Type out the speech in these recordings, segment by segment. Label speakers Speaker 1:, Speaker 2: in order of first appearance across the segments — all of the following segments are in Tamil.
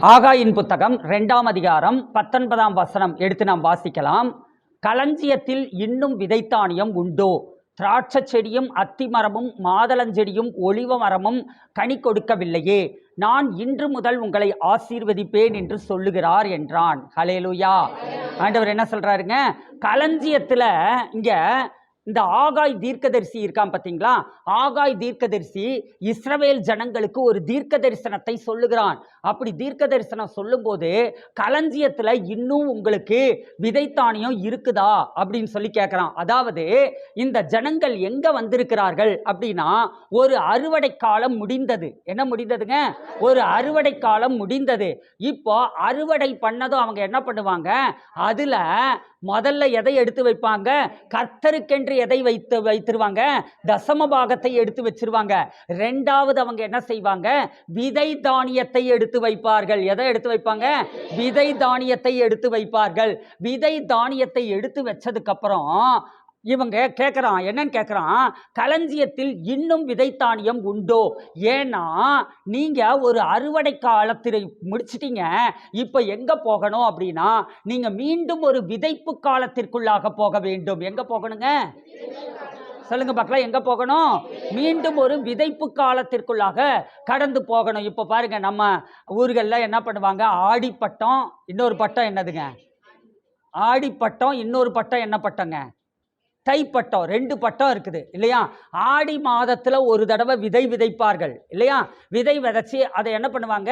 Speaker 1: ஆகாயின் புத்தகம் 2ஆம் அதிகாரம் 19ஆம் வசனம் எடுத்து நாம் வாசிக்கலாம். களஞ்சியத்தில் இன்னும் விதைத்தானியம் உண்டோ? திராட்சை செடியும் அத்திமரமும் மாதளஞ்செடியும் ஒலிவ மரமும் கனி கொடுக்கவில்லையே? நான் இன்று முதல் உங்களை ஆசீர்வதிப்பேன் என்று சொல்லுகிறார் என்றான். ஹல்லேலூயா. ஆண்டவர் என்ன சொல்றாருங்க? களஞ்சியத்துல இங்க இந்த ஆகாய் தீர்க்கதரிசி இருக்கான் பார்த்தீங்களா? ஆகாய் தீர்க்கதரிசி இஸ்ரவேல் ஜனங்களுக்கு ஒரு தீர்க்க தரிசனத்தை சொல்லுகிறான். அப்படி தீர்க்க தரிசனம் சொல்லும் போது களஞ்சியத்துல இன்னும் உங்களுக்கு விதைத்தானியம் இருக்குதா அப்படின்னு சொல்லி கேட்கிறான். அதாவது இந்த ஜனங்கள் எங்க வந்திருக்கிறார்கள் அப்படின்னா, ஒரு அறுவடை காலம் முடிந்தது. என்ன முடிந்ததுங்க? ஒரு அறுவடை காலம் முடிந்தது. இப்போ அறுவடை பண்ணதும் அவங்க என்ன பண்ணுவாங்க? அதுல முதல்ல எதை எடுத்து வைப்பாங்க? கர்த்தருக்கென்று எதை வைத்திருவாங்க? தசம பாகத்தை எடுத்து வச்சிருவாங்க. ரெண்டாவது அவங்க என்ன செய்வாங்க? விதை தானியத்தை எடுத்து வைப்பார்கள். எதை எடுத்து வைப்பாங்க? விதை தானியத்தை எடுத்து வைப்பார்கள். விதை தானியத்தை எடுத்து வச்சதுக்கு அப்புறம் இவங்க கேட்குறான், என்னன்னு கேட்குறான்? களஞ்சியத்தில் இன்னும் விதைத்தானியம் உண்டோ? ஏன்னா நீங்கள் ஒரு அறுவடை காலத்தில் முடிச்சிட்டீங்க. இப்போ எங்கே போகணும் அப்படின்னா, நீங்கள் மீண்டும் ஒரு விதைப்பு காலத்திற்குள்ளாக போக வேண்டும். எங்கே போகணுங்க? சொல்லுங்க பார்க்கலாம். எங்க போகணும்? மீண்டும் ஒரு விதைப்பு காலத்திற்குள்ளாக கடந்து போகணும். இப்போ பாருங்க, நம்ம ஊர்களில் என்ன பண்ணுவாங்க? ஆடிப்பட்டம், இன்னொரு பட்டம் என்னதுங்க? ஆடிப்பட்டம், இன்னொரு பட்டம் என்ன பட்டங்க? தைப்பட்டம். 2 பட்டம் இருக்குது இல்லையா? ஆடி மாதத்தில் ஒரு தடவை விதை விதைப்பார்கள் இல்லையா? விதை விதைச்சி அதை என்ன பண்ணுவாங்க?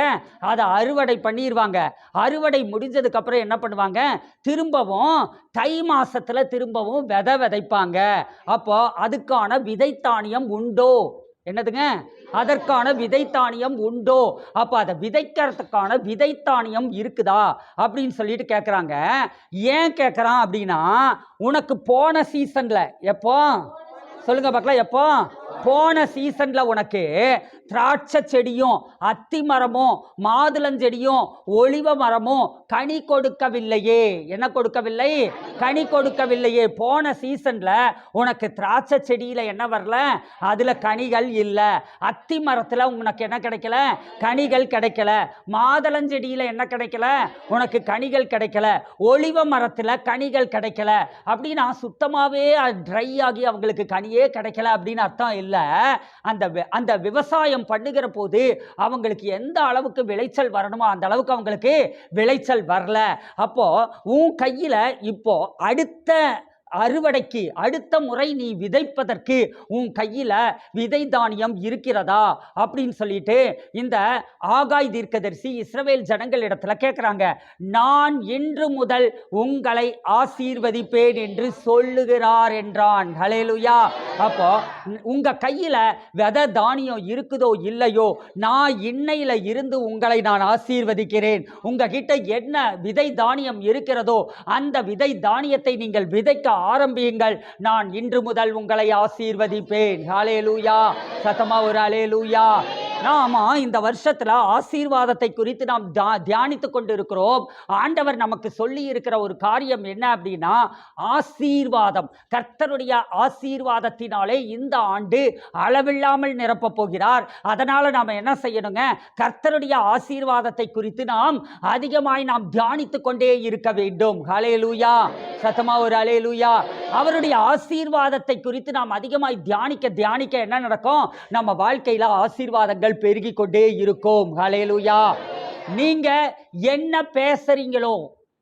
Speaker 1: அதை அறுவடை பண்ணிடுவாங்க. அறுவடை முடிஞ்சதுக்கு அப்புறம் என்ன பண்ணுவாங்க? திரும்பவும் தை மாசத்துல திரும்பவும் விதைப்பாங்க. அப்போ அதுக்கான விதைத்தானியம் உண்டோ? என்னதுங்க? அதற்கான விதைத்தானியம் உண்டோ? அப்போ அதை விதைக்கிறதுக்கான விதைத்தானியம் இருக்குதா அப்படின்னு சொல்லிட்டு கேட்குறாங்க. ஏன் கேட்குறான் அப்படின்னா, உனக்கு போன சீசன்ல எப்போ? சொல்லுங்க பார்க்கலாம். எப்போ? போன சீசன்ல உனக்கு திராட்சை செடியும் அத்தி மரமும் மாதுளஞ்செடியும் ஒலிவ மரமும் கனி கொடுக்கவில்லையே? என்ன கொடுக்கவில்லை? கனி கொடுக்கவில்லையே. போன சீசன்ல உனக்கு திராட்சை செடியில என்ன வரல? அதுல கனிகள் இல்லை. அத்தி மரத்துல உனக்கு என்ன கிடைக்கல? கனிகள் கிடைக்கல. மாதுளஞ்செடியில என்ன கிடைக்கல? உனக்கு கனிகள் கிடைக்கல. ஒலிவ மரத்துல கனிகள் கிடைக்கல. அப்படின்னா சுத்தமாவே ட்ரை ஆகி அவங்களுக்கு கனியே கிடைக்கல அப்படின்னு அர்த்தம் இல்லை. அந்த விவசாயம் பண்ணுகிற போது அவங்களுக்கு எந்த அளவுக்கு விளைச்சல் வரணுமோ அந்த அளவுக்கு அவங்களுக்கு விளைச்சல் வரல. அப்போ உன் கையில இப்போ அடுத்த அறுவடைக்கு அடுத்த முறை நீ விதைப்பதற்கு உன் கையில விதை தானியம் இருக்கிறதா அப்படின்னு சொல்லிட்டு இந்த ஆகாய் தீர்க்கதரிசி இஸ்ரவேல் ஜனங்கள் இடத்துல கேட்கிறாங்க. நான் இன்று முதல் உங்களை ஆசீர்வதிப்பேன் என்று சொல்லுகிறார் என்றான். ஹல்லேலூயா. அப்போ உங்க கையில விதை தானியம் இருக்குதோ இல்லையோ, நான் இன்னையில இருந்து உங்களை நான் ஆசீர்வதிக்கிறேன். உங்ககிட்ட என்ன விதை தானியம் இருக்கிறதோ அந்த விதை தானியத்தை நீங்கள் விதைக்க ஆரம்பியுங்கள். நான் இன்று முதல் உங்களை ஆசீர்வதிப்பேன். ஹல்லேலூயா. சத்தமா ஒரு ஹல்லேலூயா. நாம இந்த வருஷத்துல ஆசீர்வாதத்தை குறித்து நாம் தியானித்து கொண்டு இருக்கிறோம். ஆண்டவர் நமக்கு சொல்லி இருக்கிற ஒரு காரியம் என்ன அப்படின்னா, ஆசீர்வாதம். கர்த்தருடைய ஆசீர்வாதத்தினாலே இந்த ஆண்டு அளவில்லாமல் நிரப்ப போகிறார். அதனால நாம என்ன செய்யணுங்க? கர்த்தருடைய ஆசீர்வாதத்தை குறித்து நாம் அதிகமாய் நாம் தியானித்து கொண்டே இருக்க வேண்டும். ஹல்லேலூயா. சத்தமா ஒரு ஹல்லேலூயா. அவருடைய ஆசீர்வாதத்தை குறித்து நாம் அதிகமாய் தியானிக்க என்ன நடக்கும்? நம்ம வாழ்க்கையில ஆசீர்வாதங்கள் பெருகி கொண்டே இருக்கும். ஹல்லேலூயா. நீங்க என்ன பேசுறீங்களோ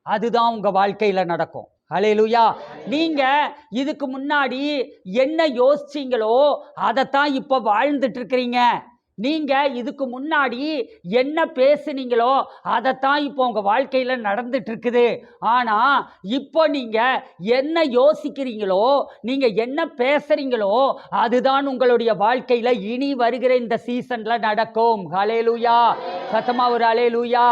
Speaker 1: அதுதான் உங்க வாழ்க்கையில நடக்கும். ஹல்லேலூயா. நீங்க இதுக்கு முன்னாடி என்ன யோசிச்சீங்களோ அதைத்தான் இப்ப வாழ்ந்துட்டு இருக்கிறீங்க. நீங்க இதுக்கு முன்னாடி என்ன பேசுனீங்களோ அதைத்தான் இப்போ உங்க வாழ்க்கையில நடந்துட்டு இருக்குது. ஆனா இப்போ நீங்க என்ன யோசிக்கிறீங்களோ, நீங்க என்ன பேசுறீங்களோ அதுதான் உங்களுடைய வாழ்க்கையில இனி வருகிற இந்த சீசன்ல நடக்கும். ஹல்லேலூயா. சத்தமா ஒரு ஹல்லேலூயா.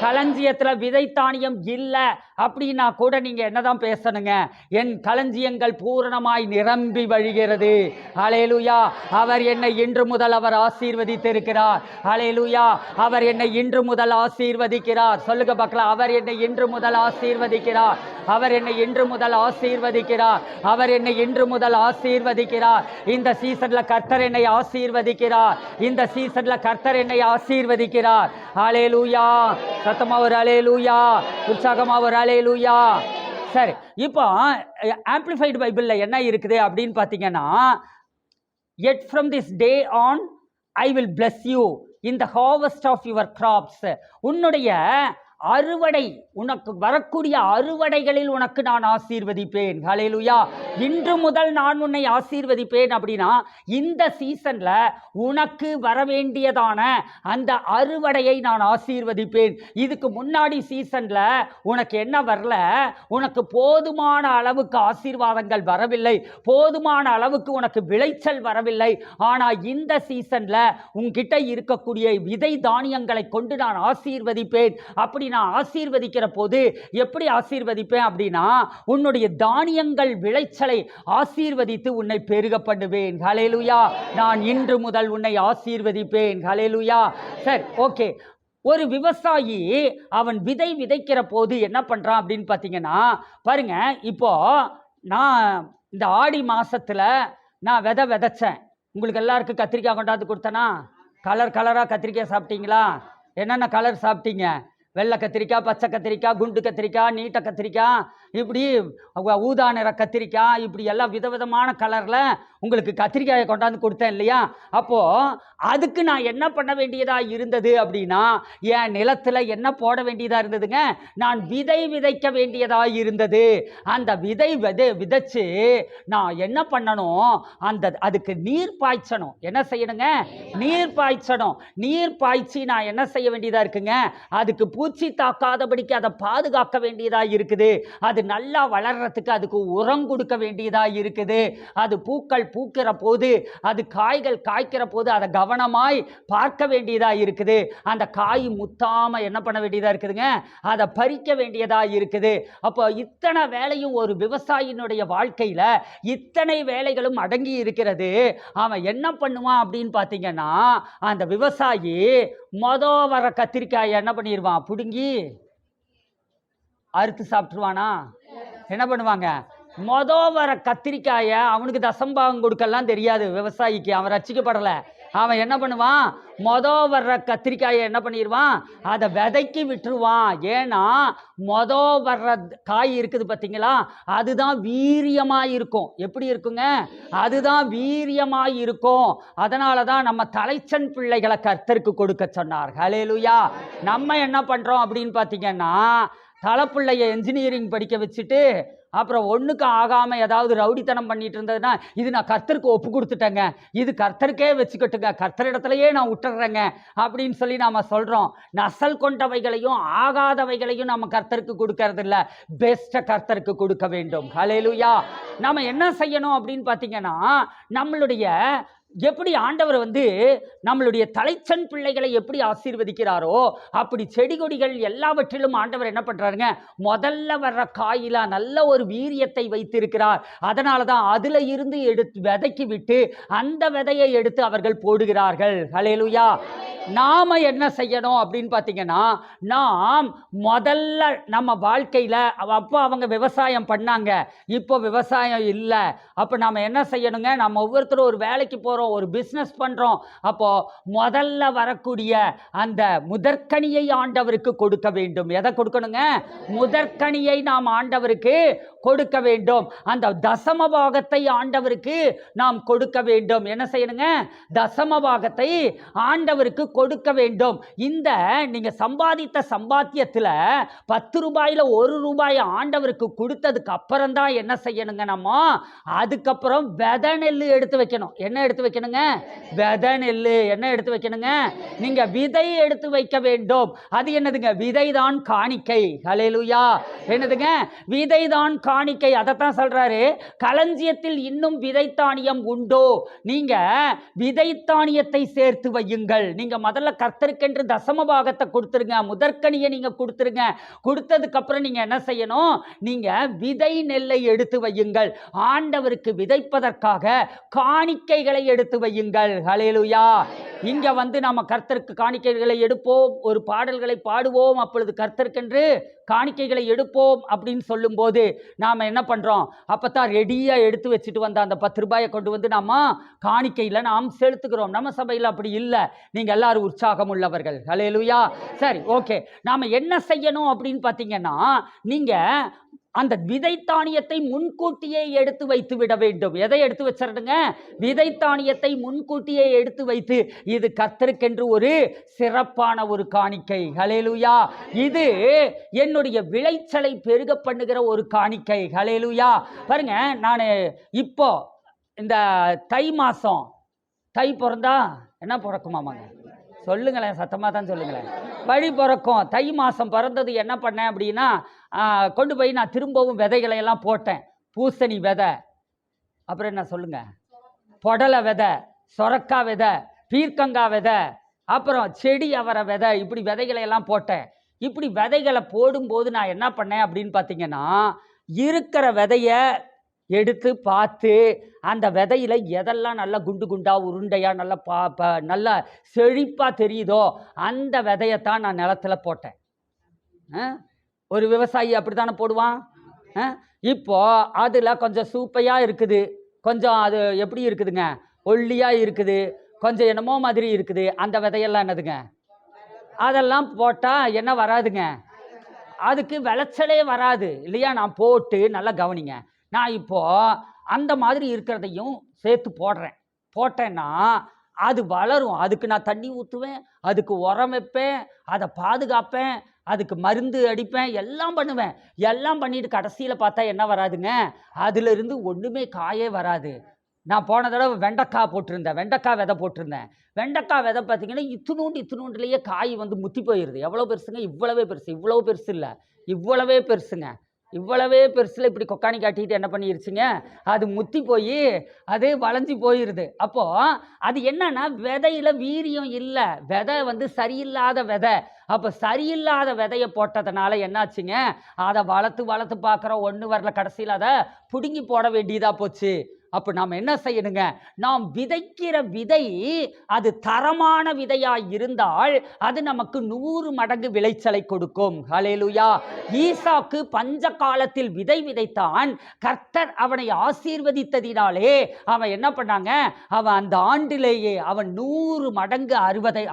Speaker 1: களஞ்சியத்துல விதைத்தானியம் இல்லை அப்படின்னா கூட நீங்க என்னதான் பேசணுங்க? என் களஞ்சியங்கள் பூரணமாய் நிரம்பி வழிகிறது. ஹல்லேலூயா. அவர் என்னை இன்று முதல் அவர் ஆசீர்வதித்திருக்கிறார். ஹல்லேலூயா. அவர் என்னை இன்று முதல் ஆசீர்வதிக்கிறார். சொல்லுங்க பார்க்கலாம். அவர் என்னை இன்று முதல் ஆசீர்வதிக்கிறார். அவர் என்னை இன்று முதல் ஆசீர்வதிக்கிறார். அவர் என்னை இன்று முதல் ஆசீர்வதிக்கிறார். இந்த சீசன்ல கர்த்தர் என்னை ஆசீர்வதிக்கிறார். இந்த சீசன்ல கர்த்தர் என்னை ஆசீர்வதிக்கிறார். ஹல்லேலூயா. சத்தமா ஒரு ஹல்லேலூயா, உற்சாகமா ஒரு ஹல்லேலூயா. சரி, இப்போ ஆம்பிளிஃபைடு பைபிள்ல என்ன இருக்குது அப்படின்னு பார்த்தீங்கன்னா, yet from this day on I will bless you in the harvest of your crops. உன்னுடைய அறுவடை, உனக்கு வரக்கூடிய அறுவடைகளில் உனக்கு நான் ஆசீர்வதிப்பேன். ஹல்லேலூயா. இன்று முதல் நான் உன்னை ஆசீர்வதிப்பேன். அப்படின்னா இந்த சீசன்ல உனக்கு வரவேண்டியதான அந்த அறுவடையை நான் ஆசீர்வதிப்பேன். இதுக்கு முன்னாடி சீசன்ல உனக்கு என்ன வரல? உனக்கு போதுமான அளவுக்கு ஆசீர்வாதங்கள் வரவில்லை, போதுமான அளவுக்கு உனக்கு விளைச்சல் வரவில்லை. ஆனா இந்த சீசன்ல உன்கிட்ட இருக்கக்கூடிய விதை தானியங்களை கொண்டு நான் ஆசீர்வதிப்பேன். அப்படி நான் ஆசீர்வதிக்கிற போது எப்படி ஆசீர்வதிப்பேன் அப்படின்னா, உன்னுடைய தானியங்கள் விளைச்சலை ஆசீர்வதித்து உன்னை பெருக பண்ணுவேன். ஹல்லேலூயா. நான் இன்று முதல் உன்னை ஆசீர்வதிப்பேன். ஹல்லேலூயா. சரி, ஓகே. ஒரு விவசாயி அவன் விதை விதைக்கிற போது என்ன பண்றான் அப்படின்னு பார்த்தீங்கன்னா, பாருங்க, இப்போ நான் இந்த ஆடி மாசத்துல நான் விதைச்சேன். உங்களுக்கு எல்லாருக்கும் கத்திரிக்காய் கொண்டாந்து கொடுத்தனா? கலர் கலராக கத்திரிக்காய் சாப்பிட்டீங்களா? என்னென்ன கலர் சாப்பிட்டீங்க? வெள்ளை கத்திரிக்காய், பச்சை கத்திரிக்காய், குண்டு கத்திரிக்காய், நீட்ட கத்திரிக்காய், இப்படி ஊதா நிற கத்திரிக்காய், இப்படி எல்லாம் விதவிதமான கலரில் உங்களுக்கு கத்திரிக்காயை கொண்டாந்து கொடுத்தேன் இல்லையா? அப்போது அதுக்கு நான் என்ன பண்ண வேண்டியதாக இருந்தது அப்படின்னா, என் நிலத்தில் என்ன போட வேண்டியதாக இருந்ததுங்க? நான் விதை விதைக்க வேண்டியதாக இருந்தது. அந்த விதை விதைச்சு நான் என்ன பண்ணணும்? அதுக்கு நீர் பாய்ச்சணும். என்ன செய்யணுங்க? நீர் பாய்ச்சணும். நீர் பாய்ச்சி நான் என்ன செய்ய வேண்டியதாக இருக்குங்க? அதுக்கு பூச்சி தாக்காதபடிக்கு அதை பாதுகாக்க வேண்டியதாக இருக்குது. அது நல்லா வளர்றதுக்கு அதுக்கு உரம் கொடுக்க வேண்டியதாக இருக்குது. அது பூக்கள் பூக்கிற போது, அது காய்கள் காய்க்கிற போது அதை கவனமாய் பார்க்க வேண்டியதாக இருக்குது. அந்த காய் முத்தாம என்ன பண்ண வேண்டியதாக இருக்குதுங்க? அதை பறிக்க வேண்டியதாக இருக்குது. அப்போ இத்தனை வேலையும் ஒரு விவசாயினுடைய வாழ்க்கையில் இத்தனை வேலைகளும் அடங்கி இருக்கிறது. அவன் என்ன பண்ணுவான் அப்படின்னு பார்த்தீங்கன்னா, அந்த விவசாயி வர கத்திரிக்காயை என்ன பண்ணிடுவான்? பிடுங்கி அறுத்து சாப்பிட்டுருவானா? என்ன பண்ணுவாங்க? வர கத்திரிக்காயை அவனுக்கு தசம்பாகம் கொடுக்கலாம் தெரியாது விவசாயிக்கு. அவன் ரட்சிக்கப்படலை. அவன் என்ன பண்ணுவான்? வர்ற கத்திரிக்காயை என்ன பண்ணிடுவான்? அதை விதைக்கி விட்டுருவான். ஏன்னா வர்ற காய் இருக்குது பார்த்தீங்களா, அதுதான் வீரியமாக இருக்கும். எப்படி இருக்குங்க? அதுதான் வீரியமாக இருக்கும். அதனால தான் நம்ம தலைச்சன் பிள்ளைகளை கர்த்தருக்கு கொடுக்க சொன்னார். ஹல்லேலூயா. நம்ம என்ன பண்ணுறோம் அப்படின்னு பார்த்தீங்கன்னா, தலைப்பிள்ளைய என்ஜினியரிங் படிக்க வச்சுட்டு அப்புறம் ஒன்றுக்கு ஆகாமல் ஏதாவது ரவுடித்தனம் பண்ணிட்டு இருந்ததுன்னா, இது நான் கர்த்தருக்கு ஒப்பு கொடுத்துட்டேங்க, இது கர்த்தருக்கே வச்சுக்கட்டுங்க, கர்த்தரிடத்துலையே நான் விட்டுறேங்க அப்படின்னு சொல்லி நாம் சொல்கிறோம். நசல் கொண்டவைகளையும் ஆகாதவைகளையும் நம்ம கர்த்தருக்கு கொடுக்கறது இல்லை, பெஸ்ட்டை கர்த்தருக்கு கொடுக்க வேண்டும். ஹல்லேலூயா. நம்ம என்ன செய்யணும் அப்படின்னு பார்த்தீங்கன்னா, நம்மளுடைய எப்படி ஆண்டவர் நம்மளுடைய தலைச்சன் பிள்ளைகளை எப்படி ஆசீர்வதிக்கிறாரோ, அப்படி செடி கொடிகள் எல்லாவற்றிலும் ஆண்டவர் என்ன பண்றாருங்க? முதல்ல வர்ற காயில நல்ல ஒரு வீரியத்தை வைத்திருக்கிறார். அதனால தான் அதுல இருந்து எடுத்து விதைக்கி விட்டு அந்த விதையை எடுத்து அவர்கள் போடுகிறார்கள். ஹல்லேலூயா. நாம என்ன செய்யணும் அப்படின்னு பார்த்தீங்கன்னா, நாம் முதல்ல நம்ம வாழ்க்கையில் அப்போ அவங்க விவசாயம் பண்ணாங்க, இப்போ விவசாயம் இல்லை. அப்போ நாம் என்ன செய்யணுங்க? நம்ம ஒவ்வொருத்தரும் ஒரு வேலைக்கு போகிறோம், ஒரு பிஸ்னஸ் பண்ணுறோம். அப்போது முதல்ல வரக்கூடிய அந்த முதற்கனியை ஆண்டவருக்கு கொடுக்க வேண்டும். எதை கொடுக்கணுங்க? முதற்கனியை நாம் ஆண்டவருக்கு கொடுக்க வேண்டும். அந்த தசம பாகத்தை ஆண்டவருக்கு நாம் கொடுக்க வேண்டும். என்ன செய்யணுங்க? தசம பாகத்தை ஆண்டவருக்கு கொடுக்க வேண்டும். இந்த நீங்க சம்பாதித்த சம்பாத்தியத்தில் 10 ரூபாயில 1 ரூபாய் ஆண்டவருக்கு கொடுத்ததுக்கு அப்புறம் தான் என்ன செய்யணுங்க? நம்ம அதுக்கப்புறம் விதை நெல் எடுத்து வைக்கணும். என்ன எடுத்து வைக்கணுங்க? விதை நெல்லு. என்ன எடுத்து வைக்கணுங்க? நீங்க விதை எடுத்து வைக்க வேண்டும். அது என்னதுங்க? விதைதான் காணிக்கை. ஹல்லேலூயா. என்னதுங்க? விதைதான் காணிக்கை. அதைத்தான் சொல்றாரு, களஞ்சியத்தில் இன்னும் விதைத்தானியம் உண்டோ? நீங்க விதைத்தானியத்தை சேர்த்து வையுங்கள். நீங்க முதல்ல கர்த்தருக்கென்று தசம பாகத்தை கொடுத்துருங்க, முதற்கனியை நீங்க கொடுத்துருங்க. கொடுத்ததுக்கு அப்புறம் நீங்க என்ன செய்யணும்? நீங்க விதை நெல்லை எடுத்து வையுங்கள். ஆண்டவருக்கு விதைப்பதற்காக காணிக்கைகளை எடுத்து வையுங்கள். ஹல்லேலூயா. இங்க நாம கர்த்தருக்கு காணிக்கைகளை எடுப்போம், ஒரு பாடல்களை பாடுவோம், அப்பொழுது கர்த்தருக்கென்று காணிக்கைகளை எடுப்போம் அப்படின்னு சொல்லும் போது நாம என்ன பண்றோம்? அப்பதான் ரெடியா எடுத்து வச்சுட்டு வந்த அந்த 10 ரூபாயை கொண்டு நாம காணிக்கையில நாம் செலுத்துகிறோம். நம்ம சபையில் அப்படி இல்லை. நீங்க எல்லாரும் உற்சாகம் உள்ளவர்கள். ஹல்லேலூயா. சரி, ஓகே. நாம என்ன செய்யணும் அப்படின்னு பாத்தீங்கன்னா, நீங்க அந்த விதைத்தானியத்தை முன்கூட்டியே எடுத்து வைத்து விட வேண்டும். எதை எடுத்து வச்சிருங்க? விதைத்தானியத்தை முன்கூட்டியே எடுத்து வைத்து, இது கர்த்தருக்கென்று ஒரு சிறப்பான ஒரு காணிக்கை. ஹல்லேலூயா. இது என்னுடைய விளைச்சலை பெருக பண்ணுகிற ஒரு காணிக்கை. ஹல்லேலூயா. பாருங்க, நான் இப்போ இந்த தை மாசம், தை பிறந்தா என்ன பிறக்குமாமாங்க? சொல்லுங்களேன், சத்தமாக தான் சொல்லுங்களேன். வழி பிறக்கும். தை மாதம் பிறந்தது என்ன பண்ணேன் அப்படின்னா, கொண்டு போய் நான் திரும்பவும் விதைகளை எல்லாம் போட்டேன். பூசணி விதை, அப்புறம் என்ன சொல்லுங்க, புடலை விதை, சொரக்காய் விதை, பீர்க்கங்காய் விதை, அப்புறம் செடி அவரை விதை, இப்படி விதைகளை எல்லாம் போட்டேன். இப்படி விதைகளை போடும்போது நான் என்ன பண்ணேன் அப்படின்னு பார்த்தீங்கன்னா, இருக்கிற விதையை எடுத்து பார்த்து, அந்த விதையில எதெல்லாம் நல்லா குண்டு குண்டா உருண்டையா நல்லா நல்லா செழிப்பா தெரியுதோ அந்த விதையத்தான் நான் நிலத்துல போட்டேன். ஒரு விவசாயி அப்படித்தானே போடுவான். இப்போ அதுல கொஞ்சம் சூப்பையா இருக்குது, கொஞ்சம் அது எப்படி இருக்குதுங்க, ஒல்லியா இருக்குது, கொஞ்சம் என்னமோ மாதிரி இருக்குது. அந்த விதையெல்லாம் என்னதுங்க? அதெல்லாம் போட்டா என்ன வராதுங்க? அதுக்கு விளைச்சலே வராது இல்லையா? நான் போட்டு நல்லா கவனிங்க. நான் இப்போ அந்த மாதிரி இருக்கிறதையும் சேர்த்து போட்டேன்னா அது வளரும். அதுக்கு நான் தண்ணி ஊற்றுவேன், அதுக்கு உரம் வைப்பேன், அதை பாதுகாப்பேன், அதுக்கு மருந்து அடிப்பேன், எல்லாம் பண்ணுவேன். எல்லாம் பண்ணிட்டு கடைசியில் பார்த்தா என்ன வராதுங்க? அதிலிருந்து ஒன்றுமே காயே வராது. நான் போன தடவை வெண்டைக்காய் போட்டிருந்தேன், வெண்டைக்காய் விதை போட்டிருந்தேன். வெண்டைக்காய் விதை பார்த்தீங்கன்னா இத்துணுண்டுலேயே காய் முத்தி போயிடுது. எவ்வளோ பெருசுங்க? இவ்வளவே பெருசு. இவ்வளோ பெருசு இல்லை, இவ்வளவே பெருசுங்க. இவ்வளவே பெருசில் இப்படி கொக்காணி காட்டிட்டு என்ன பண்ணிருச்சுங்க? அது முத்தி போய் அது வளைஞ்சி போயிடுது. அப்போ அது என்னன்னா, விதையில வீரியம் இல்லை, விதை சரியில்லாத விதை. அப்போ சரியில்லாத விதையை போட்டதுனால என்னாச்சுங்க? அதை வளர்த்து பார்க்குறோம், ஒன்று வரல. கடைசியில் அதை பிடுங்கி போட வேண்டியதா போச்சு. அப்போ நாம் என்ன செய்யணுங்க? நாம் விதைக்கிற விதை அது தரமான விதையாய் இருந்தால் அது நமக்கு 100 மடங்கு விளைச்சலை கொடுக்கும். ஹல்லேலூயா. ஈசாக்கு பஞ்ச காலத்தில் விதை விதைத்தான். கர்த்தர் அவனை ஆசீர்வதித்ததினாலே அவன் என்ன பண்ணாங்க? அவன் அந்த ஆண்டிலேயே அவன் 100 மடங்கு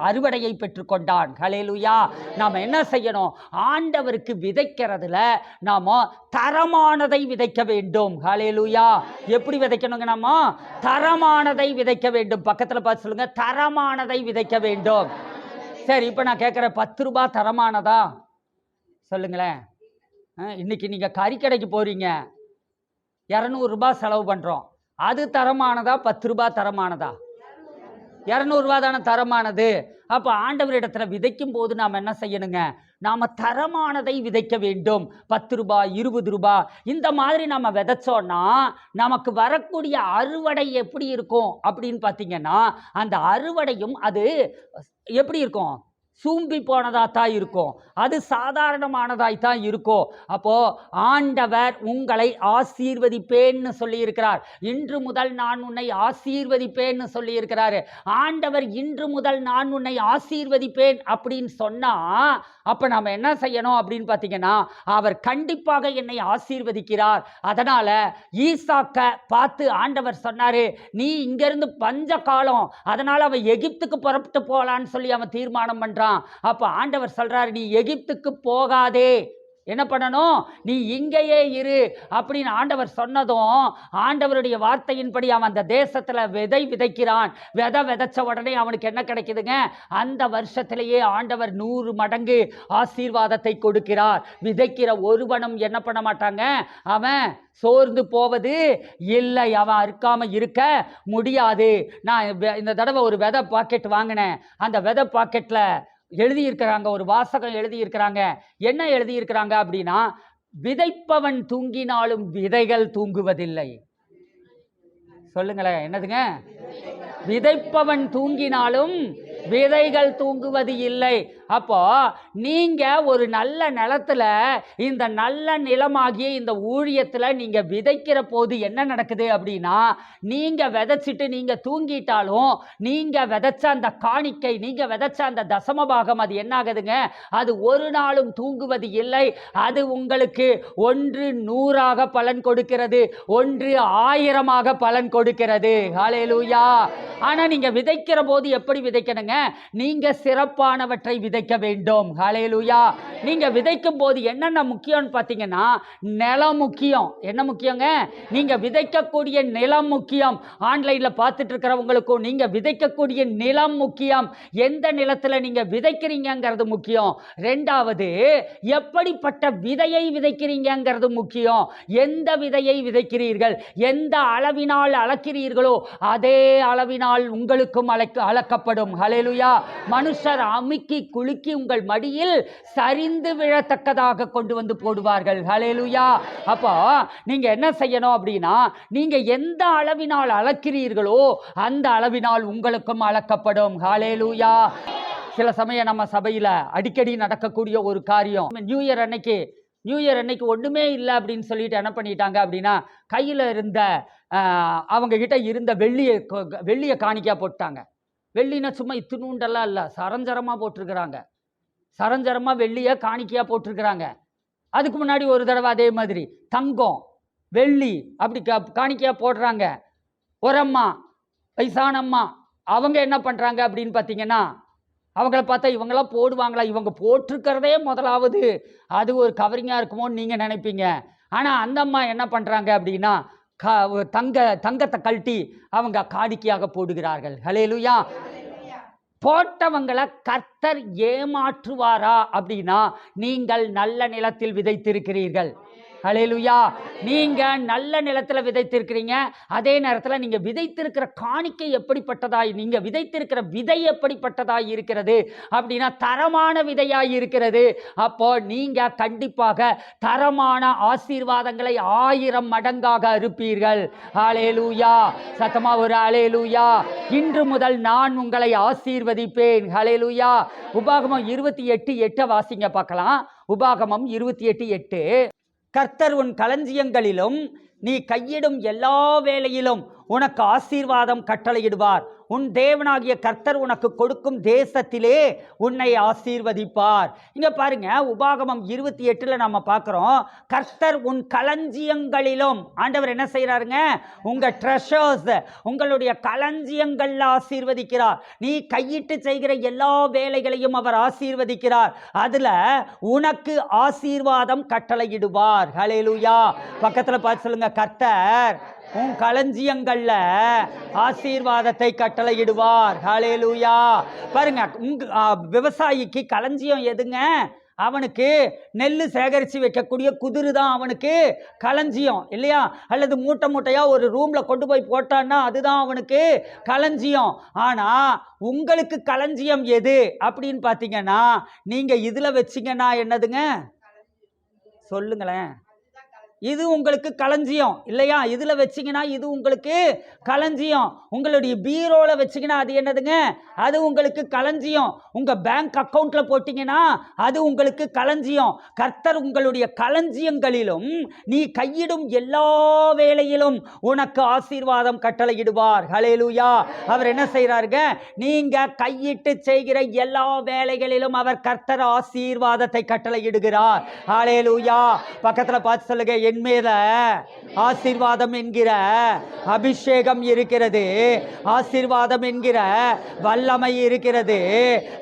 Speaker 1: அறுவடையை பெற்றுக்கொண்டான். ஹல்லேலூயா. நாம் என்ன செய்யணும்? ஆண்டவருக்கு விதைக்கிறதுல நாம தரமானதை விதைக்க வேண்டும். ஹல்லேலூயா. எப்படி விதைக்கணுங்க? நாம தரமானதை விதைக்க வேண்டும். பக்கத்துல பார்த்து சொல்லுங்க, தரமானதை விதைக்க வேண்டும். சரி, இப்ப நான் கேட்கிறேன், 10 ரூபாய் தரமானதா? சொல்லுங்களேன். இன்னைக்கு நீங்க கறிக்கடைக்கு போறீங்க, 200 ரூபாய் செலவு பண்றோம். அது தரமானதா? 10 ரூபாய் தரமானதா? 200 ரூபாய் தானே தரமானது. அப்போ ஆண்டவரிடத்துல விதைக்கும் போது நாம் என்ன செய்யணுங்க? நாம் தரமானதை விதைக்க வேண்டும். 10 ரூபாய், 20 ரூபாய் இந்த மாதிரி நம்ம விதைச்சோன்னா நமக்கு வரக்கூடிய அறுவடை எப்படி இருக்கும் அப்படின்னு பார்த்தீங்கன்னா, அந்த அறுவடையும் அது எப்படி இருக்கும்? சூம்பி போனதாத்தான் இருக்கும். அது சாதாரணமானதாய்த்தான் இருக்கும். அப்போ ஆண்டவர் உங்களை ஆசீர்வதிப்பேன்னு சொல்லி இருக்கிறார். இன்று முதல் நான் உன்னை ஆசீர்வதிப்பேன்னு சொல்லி இருக்கிறாரு. ஆண்டவர் இன்று முதல் நான் உன்னை ஆசீர்வதிப்பேன் அப்படின்னு சொன்னா, அப்ப நாம என்ன செய்யணும் அப்படின்னு பார்த்தீங்கன்னா, அவர் கண்டிப்பாக என்னை ஆசீர்வதிக்கிறார். அதனால ஈசாக்க பார்த்து ஆண்டவர் சொன்னாரு, நீ இங்கிருந்து பஞ்ச காலம், அதனால அவன் எகிப்துக்கு புறப்பட்டு போலான்னு சொல்லி அவன் தீர்மானம் பண்றான். அப்ப ஆண்டவர் சொல்றாரு, நீ எகிப்துக்கு போகாதே. என்ன பண்ணணும்? நீ இங்கேயே இரு அப்படின்னு ஆண்டவர் சொன்னதும், ஆண்டவருடைய வார்த்தையின்படி அவன் அந்த தேசத்தில் விதைக்கிறான். விதைச்ச உடனே அவனுக்கு என்ன கிடைக்குதுங்க? அந்த வருஷத்திலேயே ஆண்டவர் 100 மடங்கு ஆசீர்வாதத்தை கொடுக்கிறார். விதைக்கிற ஒருவனும் என்ன பண்ண மாட்டாங்க? அவன் சோர்ந்து போவது இல்லை. அவன் அறுக்காம இருக்க முடியாது. நான் இந்த தடவை ஒரு விதை பாக்கெட் வாங்கினேன். அந்த விதை பாக்கெட்ல எழுதியிருக்கிறாங்க, ஒரு வாசகம் எழுதியிருக்கிறாங்க. என்ன எழுதியிருக்கிறாங்க அப்படின்னா, விதைப்பவன் தூங்கினாலும் விதைகள் தூங்குவதில்லை. சொல்லுங்களேன், என்னதுங்க? விதைப்பவன் தூங்கினாலும் விதைகள் தூங்குவது இல்லை. அப்போ நீங்க ஒரு நல்ல நிலத்துல, இந்த நல்ல நிலமாகிய இந்த ஊழியத்துல நீங்க விதைக்கிற போது என்ன நடக்குது அப்படின்னா, நீங்க விதைச்சிட்டு நீங்க தூங்கிட்டாலும் நீங்க விதைச்ச அந்த காணிக்கை, நீங்க விதைச்ச அந்த தசமபாகம் அது என்ன ஆகுதுங்க? அது ஒரு நாளும் தூங்குவது இல்லை. அது உங்களுக்கு 1 100ஆக பலன் கொடுக்கிறது, 1 1000ஆக பலன் கொடுக்கிறது. ஹல்லேலூயா. ஆனா நீங்க விதைக்கிற போது எப்படி விதைக்கணுங்க? நீங்க சிறப்பானவற்றை விதைக்க வேண்டும். ஹல்லேலூயா. நீங்க விதைக்கும் போது என்னென்ன முக்கியம்னு பார்த்தீங்கன்னா, நிலம் முக்கியம். என்ன முக்கியங்க? நீங்க விதைக்கக்கூடிய நிலம் முக்கியம். ஆன்லைன்ல பார்த்துட்டு இருக்கிறவங்களுக்கும் நீங்க விதைக்கக்கூடிய நிலம் முக்கியம். எந்த நிலத்துல நீங்க விதைக்கிறீங்கிறது முக்கியம். 2வது, எப்படிப்பட்ட விதையை விதைக்கிறீங்கிறது முக்கியம். எந்த விதையை விதைக்கிறீர்கள், எந்த அளவினால் அளக்கிறீர்களோ அதே அளவினால் உங்களுக்கும் அளக்கப்படும். ஹல்லேலூயா. மனுஷர் அமுக்கி குலுக்கி உங்கள் மடியில் சரிந்து விழத்தக்கதாக கொண்டு வந்து போடுவார்கள். ஹல்லேலூயா. அப்போ நீங்க என்ன செய்யணும் அப்படின்னா, நீங்க எந்த அளவினால் அளக்கிறீர்களோ அந்த அளவினால் உங்களுக்கும் அளக்கப்படும். ஹல்லேலூயா. சில சமயம் நம்ம சபையில அடிக்கடி நடக்கக்கூடிய ஒரு காரியம், நியூ இயர் அன்னைக்கு ஒண்ணுமே இல்லை அப்படின்னு சொல்லிட்டு என்ன பண்ணிட்டாங்க அப்படின்னா, கையில இருந்த அவங்க கிட்ட இருந்த வெள்ளியை காணிக்கையா போட்டாங்க. வெள்ளினா சும்மா இத்தினூண்டெல்லாம் இல்லை, சரஞ்சரமாக போட்டிருக்கிறாங்க. சரஞ்சரமாக வெள்ளியை காணிக்கையாக போட்டிருக்கிறாங்க. அதுக்கு முன்னாடி ஒரு தடவை அதே மாதிரி தங்கம் வெள்ளி அப்படி காணிக்கையாக போடுறாங்க. ஒரு அம்மா, வயசான அம்மா, அவங்க என்ன பண்ணுறாங்க அப்படின்னு பார்த்தீங்கன்னா, அவங்கள பார்த்தா இவங்களாம் போடுவாங்களா, இவங்க போட்டிருக்கிறதே முதலாவது அது ஒரு கவரிங்காக இருக்குமோன்னு நீங்கள் நினைப்பீங்க. ஆனால் அந்த அம்மா என்ன பண்ணுறாங்க அப்படின்னா, தங்கத்தை கழட்டி அவங்க காணிக்கையாக போடுகிறார்கள். ஹல்லேலூயா. போட்டவங்களை கர்த்தர் ஏமாற்றுவாரா அப்படின்னா, நீங்கள் நல்ல நிலத்தில் விதைத்திருக்கிறீர்கள். ஹல்லேலூயா. நீங்க நல்ல நிலத்துல விதைத்திருக்கிறீங்க. அதே நேரத்தில் நீங்க விதைத்திருக்கிற காணிக்கை எப்படிப்பட்டதாய், நீங்க விதைத்திருக்கிற விதை எப்படிப்பட்டதாய் இருக்கிறது அப்படின்னா, தரமான விதையாய் இருக்கிறது. அப்போ நீங்க கண்டிப்பாக தரமான ஆசீர்வாதங்களை 1000 மடங்காக அறுப்பீர்கள். ஹல்லேலூயா. சத்தமா ஒரு ஹல்லேலூயா. இன்று முதல் நான் உங்களை ஆசீர்வதிப்பேன். ஹல்லேலூயா. உபாகமம் 28:8 வாசிங்க பார்க்கலாம். உபாகமம் 28:8. கர்த்தர் உன் களஞ்சியங்களிலும் நீ கையிடும் எல்லா வேளையிலும் உனக்கு ஆசீர்வாதம் கட்டளையிடுவார். உன் தேவனாகிய கர்த்தர் உனக்கு கொடுக்கும் தேசத்திலே உன்னை ஆசீர்வதிப்பார். இங்க பாருங்க, உபாகமம் 28 நம்ம பார்க்கிறோம், கர்த்தர் உன் களஞ்சியங்களிலும், ஆண்டவர் என்ன செய்யறாருங்க? உங்க ட்ரெஷர்ஸ், உங்களுடைய களஞ்சியங்கள்ல ஆசீர்வதிக்கிறார். நீ கையிட்டு செய்கிற எல்லா வேலைகளையும் அவர் ஆசீர்வதிக்கிறார். அதுல உனக்கு ஆசீர்வாதம் கட்டளையிடுவார். ஹல்லேலூயா. பக்கத்துல பார்த்து சொல்லுங்க, கர்த்தர் உன் களஞ்சியங்கள்ல ஆசீர்வாதத்தை கட்டளையிடுவார். ஹல்லேலூயா. பாருங்க, விவசாயிக்கு களஞ்சியம் எதுங்க? அவனுக்கு நெல் சேகரித்து வைக்கக்கூடிய குதிரை தான் அவனுக்கு களஞ்சியம் இல்லையா? அல்லது மூட்டை மூட்டையாக ஒரு ரூமில் கொண்டு போய் போட்டான்னா அதுதான் அவனுக்கு களஞ்சியம். ஆனால் உங்களுக்கு களஞ்சியம் எது அப்படின்னு பார்த்தீங்கன்னா, நீங்கள் இதில் வச்சிங்கன்னா என்னதுங்க? சொல்லுங்களேன். இது உங்களுக்கு களஞ்சியம் இல்லையா? இதில் வச்சிங்கன்னா இது உங்களுக்கு களஞ்சியம். உங்களுடைய பீரோவில் வச்சிங்கன்னா அது என்னதுங்க? அது உங்களுக்கு களஞ்சியம். உங்கள் பேங்க் அக்கௌண்ட்டில் போட்டிங்கன்னா அது உங்களுக்கு களஞ்சியம். கர்த்தர் உங்களுடைய களஞ்சியங்களிலும் நீ கையிடும் எல்லா வேளையிலும் உனக்கு ஆசீர்வாதம் கட்டளையிடுவார். ஹல்லேலூயா. அவர் என்ன செய்கிறாருங்க? நீங்கள் கையிட்டு செய்கிற எல்லா வேலைகளிலும் அவர் கர்த்தர் ஆசீர்வாதத்தை கட்டளையிடுகிறார். ஹல்லேலூயா. பக்கத்தில் பார்த்து சொல்லுங்க, என் மேல ஆசீர்வாதம் என்கிற அபிஷேகம் இருக்கிறது, ஆசீர்வாதம் என்கிற வல்லமை இருக்கிறது.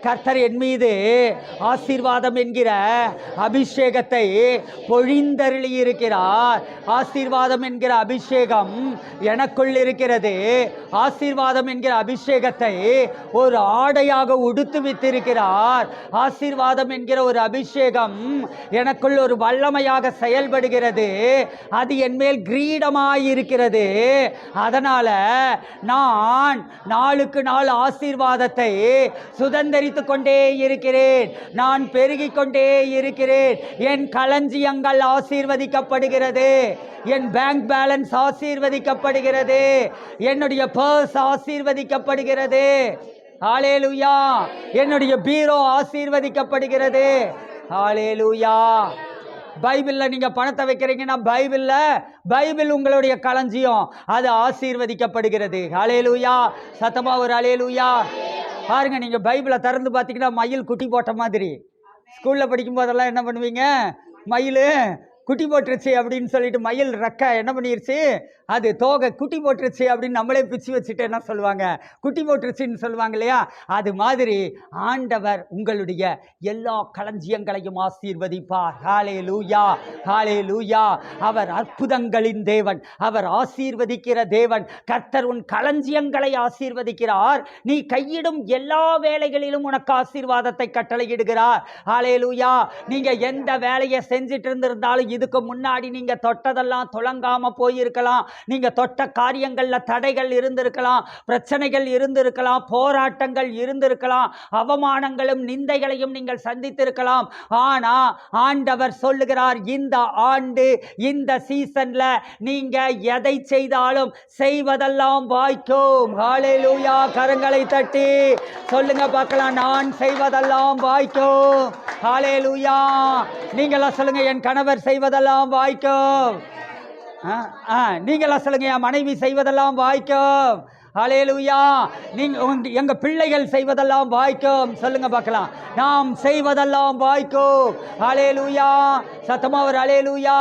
Speaker 1: கர்த்தர் என் மீது ஆசீர்வாதம் என்கிற அபிஷேகத்தை பொழிந்தருளி இருக்கிறார். ஆசீர்வாதம் என்கிற அபிஷேகம் எனக்குள் இருக்கிறது. ஆசீர்வாதம் என்கிற அபிஷேகத்தை ஒரு ஆடையாக உடுத்து வித்திருக்கிறார். ஆசீர்வாதம் என்கிற ஒரு அபிஷேகம் எனக்குள் ஒரு வல்லமையாக செயல்படுகிறது. அது என் மேல் கிரீடமாய் இருக்கிறது. அதனால நான் நாளுக்கு நாள் ஆசீர்வாதத்தை சுதந்தரித்துக் கொண்டே இருக்கிறேன். நான் பெருகிக் கொண்டே இருக்கிறேன். என் களஞ்சியங்கள் ஆசீர்வதிக்கப்படுகிறது. என் பேங்க் பேலன்ஸ் ஆசீர்வதிக்கப்படுகிறது. என்னுடைய பர்ஸ் ஆசீர்வதிக்கப்படுகிறது. ஹல்லேலூயா. என்னுடைய பீரோ ஆசீர்வதிக்கப்படுகிறது. ஹல்லேலூயா. பைபிளில் நீங்கள் பணத்தை வைக்கிறீங்கன்னா பைபிள் உங்களுடைய களஞ்சியம், அது ஆசீர்வதிக்கப்படுகிறது. ஹல்லேலூயா. சத்தமா ஒரு ஹல்லேலூயா. பாருங்க, நீங்கள் பைபிளை திறந்து பார்த்தீங்கன்னா மயில் குட்டி போட்ட மாதிரி. ஸ்கூலில் படிக்கும் போதெல்லாம் என்ன பண்ணுவீங்க? மயில் குட்டி போட்டுருச்சு அப்படின்னு சொல்லிட்டு மயில் ரெக்க என்ன பண்ணிருச்சு, அது தோகை குட்டி போட்டுருச்சு அப்படின்னு நம்மளே பிச்சு வச்சுட்டு என்ன சொல்லுவாங்க, குட்டி போட்டுருச்சுன்னு சொல்லுவாங்க இல்லையா? அது மாதிரி ஆண்டவர் உங்களுடைய எல்லா களஞ்சியங்களையும் ஆசீர்வதிப்பார். ஹல்லேலூயா, ஹல்லேலூயா. அவர் அற்புதங்களின் தேவன், அவர் ஆசீர்வதிக்கிற தேவன். கர்த்தர் உன் களஞ்சியங்களை ஆசீர்வதிக்கிறார். நீ கையிடும் எல்லா வேலைகளிலும் உனக்கு ஆசீர்வாதத்தை கட்டளையிடுகிறார். ஹல்லேலூயா. நீங்க எந்த வேலையை செஞ்சிட்டு இருந்திருந்தாலும் இதுக்கு முன்னாடி நீங்க தொட்டதெல்லாம் துளங்காம போயிருக்கலாம். நீங்க தொட்ட காரியங்கள்ல தடைகள் இருந்திருக்கலாம், பிரச்சனைகள் இருந்திருக்கலாம், போராட்டங்கள் இருந்திருக்கலாம், அவமானங்களும் நிந்தைகளையும் நீங்கள் சந்தித்திருக்கலாம். ஆனா ஆண்டவர் சொல்லுகிறார், இந்த ஆண்டு இந்த சீசன்ல நீங்க எதை செய்தாலும் செய்வதெல்லாம் வாய்க்கும். ஹல்லேலூயா. கரங்களை தட்டி சொல்லுங்க பார்க்கலாம், நான் செய்வதெல்லாம் வாய்க்கும். ஹல்லேலூயா. நீங்களாம் சொல்லுங்க, என் கணவர் செய்வதெல்லாம் வாய்க்கும். நீங்களா சொல்லுங்க, என் மனைவி செய்வதெல்லாம் வாய்க்கும். ஹல்லேலூயா. நீங்க எங்க பிள்ளைகள் செய்வதெல்லாம் வாய்க்கும். சொல்லுங்க பார்க்கலாம், நாம் செய்வதெல்லாம் வாய்க்கும். ஹல்லேலூயா. சத்தமா ஒரு ஹல்லேலூயா.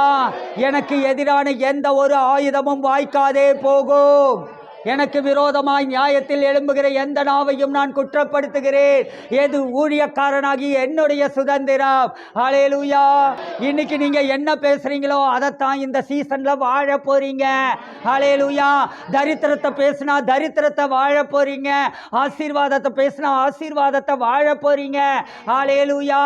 Speaker 1: எனக்கு எதிரான எந்த ஒரு ஆயுதமும் வாய்க்காதே போகும். எனக்கு விரோதமாய் நியாயத்தில் எழும்புகிற எந்த நாவையும் நான் குற்றப்படுத்துகிறேன். எது ஊழியக்காரனாகி என்னுடைய சுதந்திரம். ஹல்லேலூயா. இன்னைக்கு நீங்க என்ன பேசுறீங்களோ அதைத்தான் இந்த சீசன்ல வாழ போறீங்க. ஹல்லேலூயா. தரித்திரத்தை பேசினா தரித்திரத்தை வாழ போறீங்க. ஆசீர்வாதத்தை பேசினா ஆசீர்வாதத்தை வாழ போறீங்க. ஹல்லேலூயா.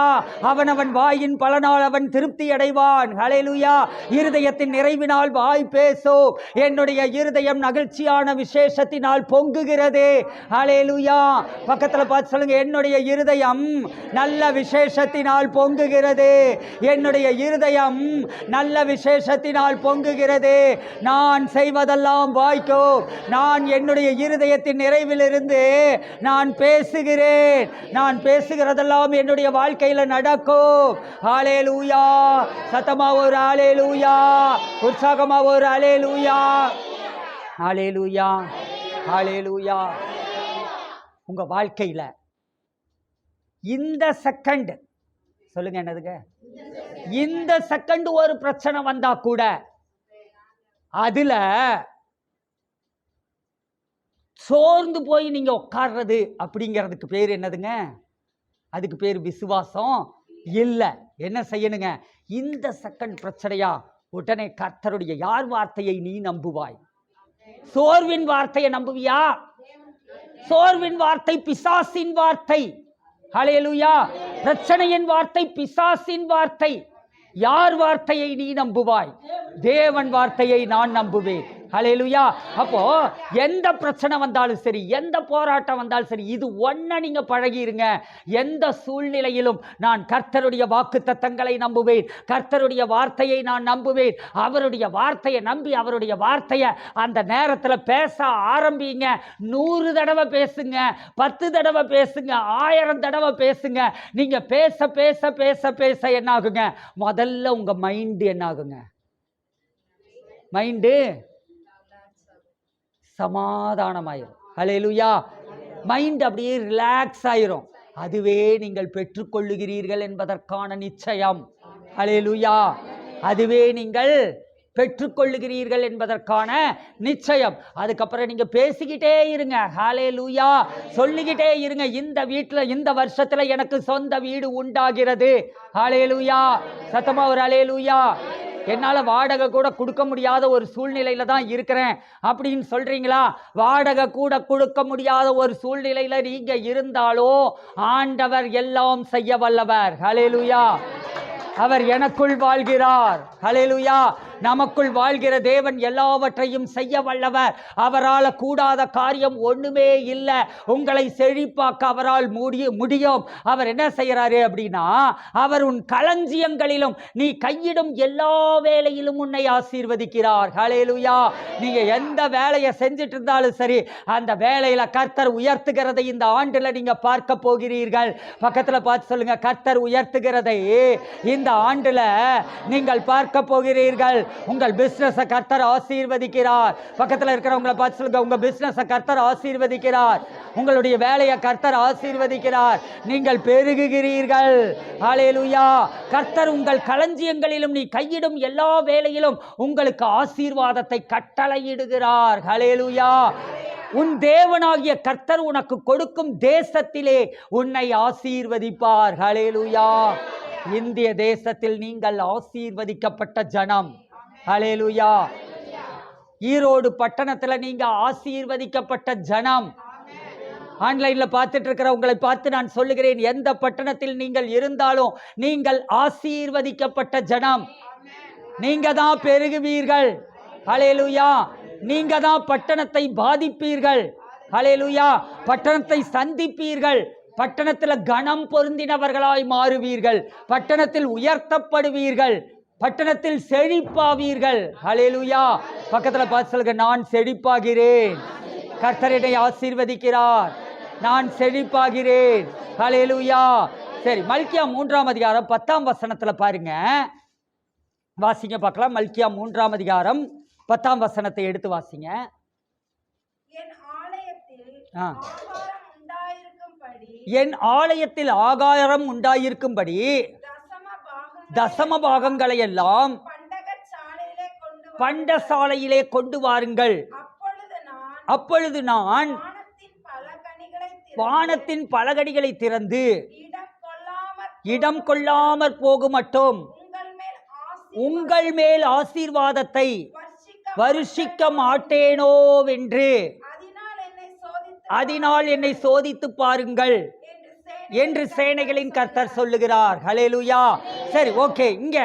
Speaker 1: அவனவன் வாயின் பலனால் அவன் திருப்தி அடைவான். ஹல்லேலூயா. இருதயத்தின் நிறைவினால் வாய் பேசும். என்னுடைய இருதயம் மகிழ்ச்சியான விசேஷத்தினால் பொங்குகிறது. ஹல்லேலூயா. பக்கத்துல பார்த்து சொல்லுங்க, என்னுடைய இருதயம் நல்ல விசேஷத்தினால் பொங்குகிறது. என்னுடைய இருதயம் நல்ல விசேஷத்தினால் பொங்குகிறது. நான் செய்வதெல்லாம் வாய்க்கும். நான் என்னுடைய இருதயத்தின் நிறைவிலிருந்து நான் பேசுகிறேன். நான் பேசுகிறதெல்லாம் என்னுடைய வாழ்க்கையில நடக்கும். ஹல்லேலூயா. சத்தமா ஒரு ஹல்லேலூயா. உற்சாகமா ஒரு ஹல்லேலூயா. ஹல்லேலூயா. ஹல்லேலூயா. உங்க வாழ்க்கையில இந்த செகண்ட் சொல்லுங்க, என்னதுங்க, இந்த செகண்ட் ஒரு பிரச்சனை வந்தா கூட அதுல சோர்ந்து போய் நீங்க உட்கார்றது அப்படிங்கிறதுக்கு பேர் என்னதுங்க? அதுக்கு பேர் விசுவாசம் இல்ல. என்ன செய்யணுங்க? இந்த செகண்ட் பிரச்சனையா, உடனே கர்த்தருடைய யார் வார்த்தையை நீ நம்புவாய்? சோர்வின் வார்த்தையை நம்புவியா? சோர்வின் வார்த்தை பிசாசின் வார்த்தை. ஹல்லேலூயா. பிரச்சனையின் வார்த்தை பிசாசின் வார்த்தை. யார் வார்த்தையை நீ நம்புவாய்? தேவன் வார்த்தையை நான் நம்புவேன். ஹல்லேலூயா. அப்போ எந்த பிரச்சனை வந்தாலும் சரி, எந்த போராட்டம் வந்தாலும் சரி, இது ஒன்றை நீங்க பழகிருங்க. எந்த சூழ்நிலையிலும் நான் கர்த்தருடைய வாக்குத்தத்தங்களை நம்புவேன். கர்த்தருடைய வார்த்தையை நான் நம்புவேன். அவருடைய வார்த்தையை நம்பி அவருடைய வார்த்தையை அந்த நேரத்தில் பேச ஆரம்பிங்க. 100 தடவை பேசுங்க, 10 தடவை பேசுங்க, 1000 தடவை பேசுங்க. நீங்க பேச பேச பேச பேச என்ன ஆகுங்க? முதல்ல உங்க மைண்டு என்ன ஆகுங்க? மைண்டு சமாதானமாயிரும். ஹல்லேலூயா. மைண்ட் அப்படியே ரிலாக்ஸ் ஆயிரும். அதுவே நீங்கள் பெற்றுக்கொள்ளுகிறீர்கள் என்பதற்கான நிச்சயம். ஹல்லேலூயா. அதுவே நீங்கள் பெற்றுக்கொள்ளுகிறீர்கள் என்பதற்கான நிச்சயம். அதுக்கப்புறம் நீங்க பேசிக்கிட்டே இருங்க, ஹல்லேலூயா, சொல்லிக்கிட்டே இருங்க, இந்த வீட்டில் இந்த வருஷத்துல எனக்கு சொந்த வீடு உண்டாகிறது, ஹல்லேலூயா. சத்தமா ஒரு ஹல்லேலூயா. என்னால் வாடகை கூட கொடுக்க முடியாத ஒரு சூழ்நிலையில தான் இருக்கிறேன் அப்படின்னு சொல்றீங்களா? வாடகை கூட கொடுக்க முடியாத ஒரு சூழ்நிலையில நீங்க இருந்தாலோ ஆண்டவர் எல்லாம் செய்ய வல்லவர், ஹல்லேலூயா. அவர் எனக்குள் வாழ்கிறார், ஹல்லேலூயா. நமக்குள் வாழ்கிற தேவன் எல்லாவற்றையும் செய்ய வல்லவர். அவரால் கூடாத காரியம் ஒண்ணுமே இல்லை. உங்களை செழிப்பாக்க அவரால் முடியும். அவர் என்ன செய்யறாரு அப்படின்னா, அவர் உன் களஞ்சியங்களிலும் நீ கையிடும் எல்லா வேலையிலும் உன்னை ஆசீர்வதிக்கிறார், ஹல்லேலூயா. நீங்க எந்த வேலையை செஞ்சிட்டு இருந்தாலும் சரி, அந்த வேலையில கர்த்தர் உயர்த்துகிறதை இந்த ஆண்டுல நீங்க பார்க்க போகிறீர்கள். பக்கத்துல பார்த்து சொல்லுங்க, கர்த்தர் உயர்த்துகிறதை இந்த ஆண்டுல நீங்கள் பார்க்க போகிறீர்கள். உங்கள் பிசினஸ் கர்த்தர் ஆசீர்வதிக்கிறார். பக்கத்தில் இருக்கிறவங்களை பார்த்து சொல்லுங்க, உங்க பிசினஸ் கர்த்தர் ஆசீர்வதிக்கிறார். உங்களுடைய வேலையை கர்த்தர் ஆசீர்வதிக்கிறார். நீங்கள் பெருகுகிறீர்கள், ஹல்லேலூயா. கர்த்தர் உங்கள் களஞ்சியங்களிலும் நீ கையிடும் எல்லா வேலையிலும் உங்களுக்கு ஆசீர்வாதத்தை கட்டளையிடுகிறார், ஹல்லேலூயா. உன் தேவனாகிய கர்த்தர் உனக்கு கொடுக்கும் தேசத்திலே உன்னை ஆசீர்வதிப்பார், ஹல்லேலூயா. இந்திய தேசத்தில் நீங்கள் ஆசீர்வதிக்கப்பட்ட ஜனம், ஹல்லேலூயா. ஈரோடு பட்டணத்துல நீங்க ஆசீர்வதிக்கப்பட்ட ஜனம். ஆன்லைன்ல பார்த்துட்டு இருக்கிற உங்களை பார்த்து நான் சொல்லுகிறேன், எந்த பட்டணத்தில் நீங்கள் இருந்தாலும் நீங்கள் ஆசீர்வதிக்கப்பட்ட ஜனம். நீங்க தான் பெருகுவீர்கள், ஹல்லேலூயா. நீங்க தான் பட்டணத்தை பாதிப்பீர்கள், ஹல்லேலூயா. பட்டணத்தை சந்திப்பீர்கள். பட்டணத்தில் கனம் பொருந்தினவர்களாய் மாறுவீர்கள். பட்டணத்தில் உயர்த்தப்படுவீர்கள். பட்டணத்தில் செழிப்பாவீர்கள், ஹல்லேலூயா. பக்கத்துல பார்த்து சொல்லுங்க, நான் செழிப்பாகிறேன், கர்த்தர் என்னை ஆசீர்வதிக்கிறார், நான் செழிப்பாகிறேன், ஹல்லேலூயா. சரி, மல்கியா 3ஆம் அதிகாரம் 10ஆம் வசனத்துல பாருங்க, வாசிங்க பார்க்கலாம். மல்கியா 3ஆம் அதிகாரம் 10ஆம் வசனத்தை எடுத்து வாசிங்க. என் ஆலயத்தில் ஆகாரம் உண்டாயிருக்கும்படி தசம பாகங்களை எல்லாம் பண்டசாலையிலே கொண்டு வாருங்கள். அப்பொழுது நான் வானத்தின் பலகடிகளை திறந்து இடம் கொள்ளாமற் போகுமட்டும் உங்கள் மேல் ஆசீர்வாதத்தை வருஷிக்க மாட்டேனோவென்று அதனால் என்னை சோதித்து பாருங்கள் என்று சேனைகளின் கர்த்தர் சொல்லுகிறார், ஹல்லேலூயா. சரி, ஓகே. இங்க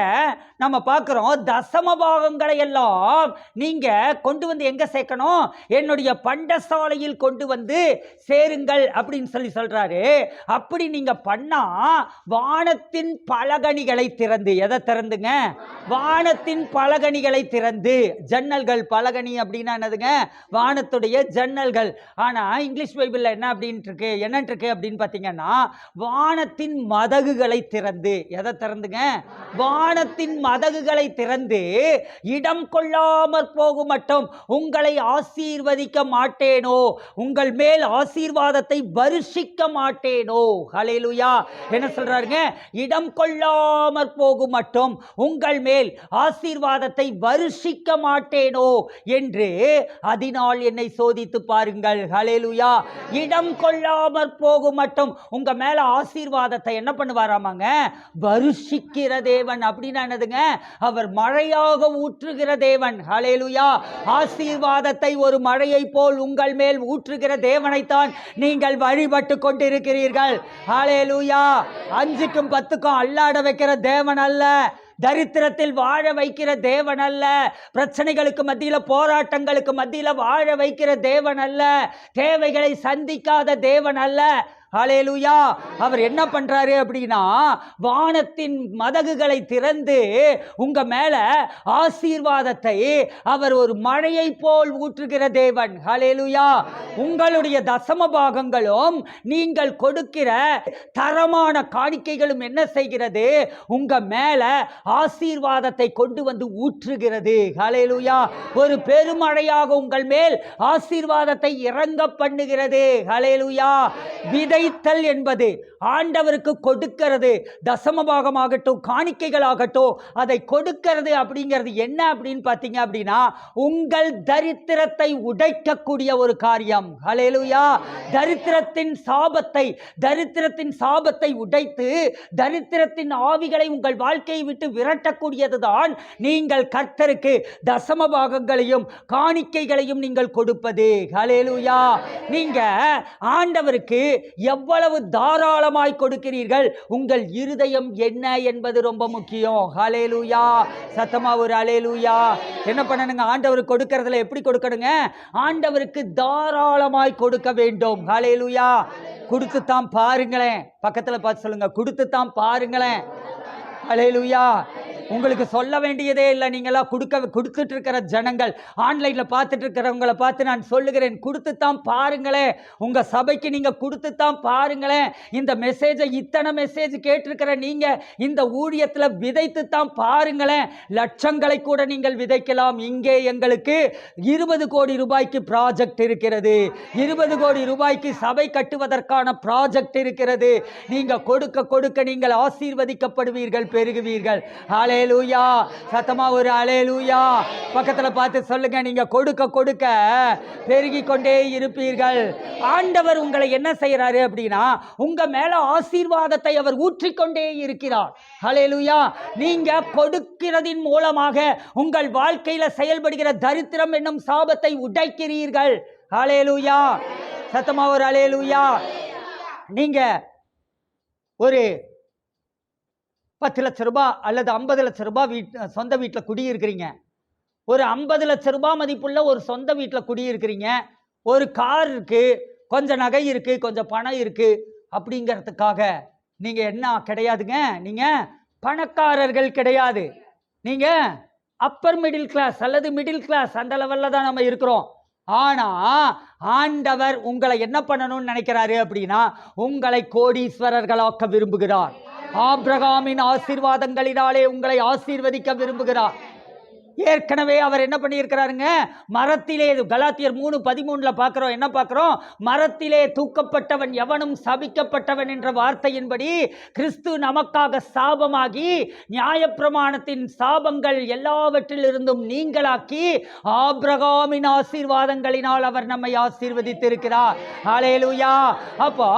Speaker 1: நம்ம பார்க்கிறோம், தசம பாகங்களை எல்லாம் நீங்க கொண்டு வந்து எங்க சேர்க்கணும்? என்னுடைய பண்டசாலையில் கொண்டு வந்து சேருங்கள் அப்படின்னு சொல்றாரு. அப்படி நீங்க பண்ணா வானத்தின் பலகணிகளை திறந்து, எதை திறந்துங்க? வானத்தின் பலகணிகளை திறந்து. ஜன்னல்கள், பலகணி அப்படின்னா என்னதுங்க? வானத்துடைய ஜன்னல்கள். ஆனா இங்கிலீஷ் பைபிள்ல என்ன என்னன்னு இருக்கு அப்படின்னு பாத்தீங்கன்னா, வானத்தின் மதகுகளை திறந்து. எதை திறந்துங்க? வானத்தின் மதகுகளை திறந்து இடம் கொள்ளாமற் போகும் மட்டும் உங்களை ஆசீர்வதிக்க மாட்டேனோ, உங்கள் மேல் ஆசீர்வாதத்தை வருஷிக்க மாட்டேனோ, ஹல்லேலூயா. என்ன சொல்றாருங்க? இடம் கொள்ளாமற் போகும் மட்டும் உங்கள் மேல் ஆசீர்வாதத்தை வருஷிக்க மாட்டேனோ என்று அதனால் என்னை சோதித்து பாருங்கள், ஹல்லேலூயா. இடம் கொள்ளாமற் போகும் மட்டும் உங்க மேல ஆசீர்வாதத்தை என்ன பண்ணுவாராமாங்க? வருஷிக்கிற தேவன். அப்படின்னா என்னதுங்க? அவர் மழையாக ஊற்றுகிற தேவன், ஹல்லேலூயா. ஆசீர்வாதத்தை ஒரு மழையை போல் உங்கள் மேல் ஊற்றுகிற தேவனைத்தான் நீங்கள் வழிபட்டு கொண்டிருக்கிறீர்கள், ஹல்லேலூயா. 5க்கும் 10க்கும் அல்லாட வைக்கிற தேவன் அல்ல. தரித்திரத்தில் வாழ வைக்கிற தேவன் அல்ல. பிரச்சனைகளுக்கு மத்தியில, போராட்டங்களுக்கு மத்தியில வாழ வைக்கிற தேவன் அல்ல. தேவைகளை சந்திக்காத தேவன் அல்ல, ஹல்லேலூயா. அவர் என்ன பண்றாரு அப்படின்னா, வானத்தின் மதகுகளை திறந்து உங்க மேல ஆசீர்வாதத்தை அவர் ஒரு மழையை போல் ஊற்றுகிற தேவன், ஹல்லேலூயா. உங்களுடைய தசம பாகங்களும் நீங்கள் கொடுக்கிற தரமான காணிக்கைகளும் என்ன செய்கிறது? உங்க மேல ஆசீர்வாதத்தை கொண்டு வந்து ஊற்றுகிறது, ஹல்லேலூயா. ஒரு பெருமழையாக உங்கள் மேல் ஆசீர்வாதத்தை இறங்க பண்ணுகிறது, ஹல்லேலூயா. விதை விதைத்தல் என்பது ஆண்டவருக்கு கொடுக்கிறது. தசம பாகமாகட்டும், காணிக்கைகள் ஆகட்டும், அதை கொடுக்கிறது அப்படிங்கிறது என்ன அப்படின்னு பார்த்தீங்க அப்படின்னா, உங்கள் தரித்திரத்தை உடைக்கக்கூடிய ஒரு காரியம். ஹல்லேலூயா. தரித்திரத்தின் சாபத்தை உடைத்து தரித்திரத்தின் ஆவிகளை உங்கள் வாழ்க்கையை விட்டு விரட்டக்கூடியதுதான் நீங்கள் கர்த்தருக்கு தசம பாகங்களையும் காணிக்கைகளையும் நீங்கள் கொடுப்பது. ஹல்லேலூயா. நீங்க ஆண்டவருக்கு எவ்வளவு தாராளமாய் கொடுக்கிறீர்கள், உங்கள் இருதயம் என்ன என்பது ரொம்ப முக்கியம். ஹல்லேலூயா. சத்தமா ஒரு ஹல்லேலூயா. என்ன பண்ணணுங்க? ஆண்டவருக்கு கொடுக்கிறதுல எப்படி கொடுக்கணுங்க? ஆண்டவருக்கு தாராளமாய் கொடுக்க வேண்டும். ஹல்லேலூயா. கொடுத்துத்தான் பாருங்களேன். பக்கத்துல பார்த்து சொல்லுங்க, கொடுத்துத்தான் பாருங்களேன். ஹல்லேலூயா. உங்களுக்கு சொல்ல வேண்டியதே இல்லை. நீங்களாம் கொடுத்துட்டு இருக்கிற ஜனங்கள், ஆன்லைனில் பார்த்துட்டு இருக்கிறவங்களை பார்த்து நான் சொல்லுகிறேன், கொடுத்துத்தான் பாருங்களேன். உங்கள் சபைக்கு நீங்கள் கொடுத்துத்தான் பாருங்களேன். இந்த மெசேஜை, இத்தனை மெசேஜ் கேட்டிருக்கிற நீங்கள் இந்த ஊழியத்தில் விதைத்துத்தான் பாருங்களேன். லட்சங்களை கூட நீங்கள் விதைக்கலாம். இங்கே எங்களுக்கு 20 கோடி ரூபாய்க்கு ப்ராஜெக்ட் இருக்கிறது. 20 கோடி ரூபாய்க்கு சபை கட்டுவதற்கான ப்ராஜெக்ட் இருக்கிறது. நீங்கள் கொடுக்க கொடுக்க நீங்கள் ஆசீர்வதிக்கப்படுவீர்கள், பெருகுவீர்கள். ஹல்லேலூயா. சத்தமா ஒரு ஹல்லேலூயா. பக்கத்துல பார்த்து சொல்லுங்க, நீங்க கொடுக்க கொடுக்க பெருகி கொண்டே இருப்பீர்கள். ஆண்டவர் உங்களை என்ன செய்யறாரு அப்படின்னா, உங்க மேல ஆசீர்வாதத்தை அவர் ஊற்றிக்கொண்டே இருக்கிறார். ஹல்லேலூயா. நீங்க கொடுக்கிறதின் மூலமாக உங்கள் வாழ்க்கையில செயல்படுகிற தரித்திரம் என்னும் சாபத்தை உடைக்கிறீர்கள். ஹல்லேலூயா. சத்தமா ஒரு ஹல்லேலூயா. நீங்க ஒரு 10 லட்சம் ரூபாய் அல்லது 50 லட்சம் ரூபாய் சொந்த வீட்டில் குடியிருக்கிறீங்க. ஒரு 50 லட்சம் ரூபாய் மதிப்புள்ள ஒரு சொந்த வீட்டில் குடியிருக்கிறீங்க. ஒரு கார் இருக்கு, கொஞ்சம் நகை இருக்கு, கொஞ்சம் பணம் இருக்கு. அப்படிங்கிறதுக்காக நீங்க என்ன கிடையாதுங்க, நீங்க பணக்காரர்கள் கிடையாது. நீங்க அப்பர் மிடில் கிளாஸ் அல்லது மிடில் கிளாஸ், அந்த லெவல்ல தான் நம்ம இருக்கிறோம். ஆனா ஆண்டவர் உங்களை என்ன பண்ணணும்னு நினைக்கிறாரு அப்படின்னா, உங்களை கோடீஸ்வரர்களாக்க விரும்புகிறார். ஆபிரகாமின் ஆசீர்வாதங்களினாலே உங்களை ஆசீர்வதிக்க விரும்புகிறார். ஏற்கனவே அவர் என்ன பண்ணியிருக்கிறாருங்க? மரத்திலே, கலாத்தியர் 3:13 பார்க்கிறோம். என்ன பார்க்கிறோம்? மரத்திலே தூக்கப்பட்டவன் எவனும் சபிக்கப்பட்டவன் என்ற வார்த்தையின்படி கிறிஸ்து நமக்காக சாபமாகி நியாயப்பிரமாணத்தின் சாபங்கள் எல்லாவற்றிலிருந்தும் நீங்களாக்கி ஆபிரகாமின் ஆசீர்வாதங்களினால் அவர் நம்மை ஆசீர்வதித்திருக்கிறார். ஹல்லேலூயா. அப்போ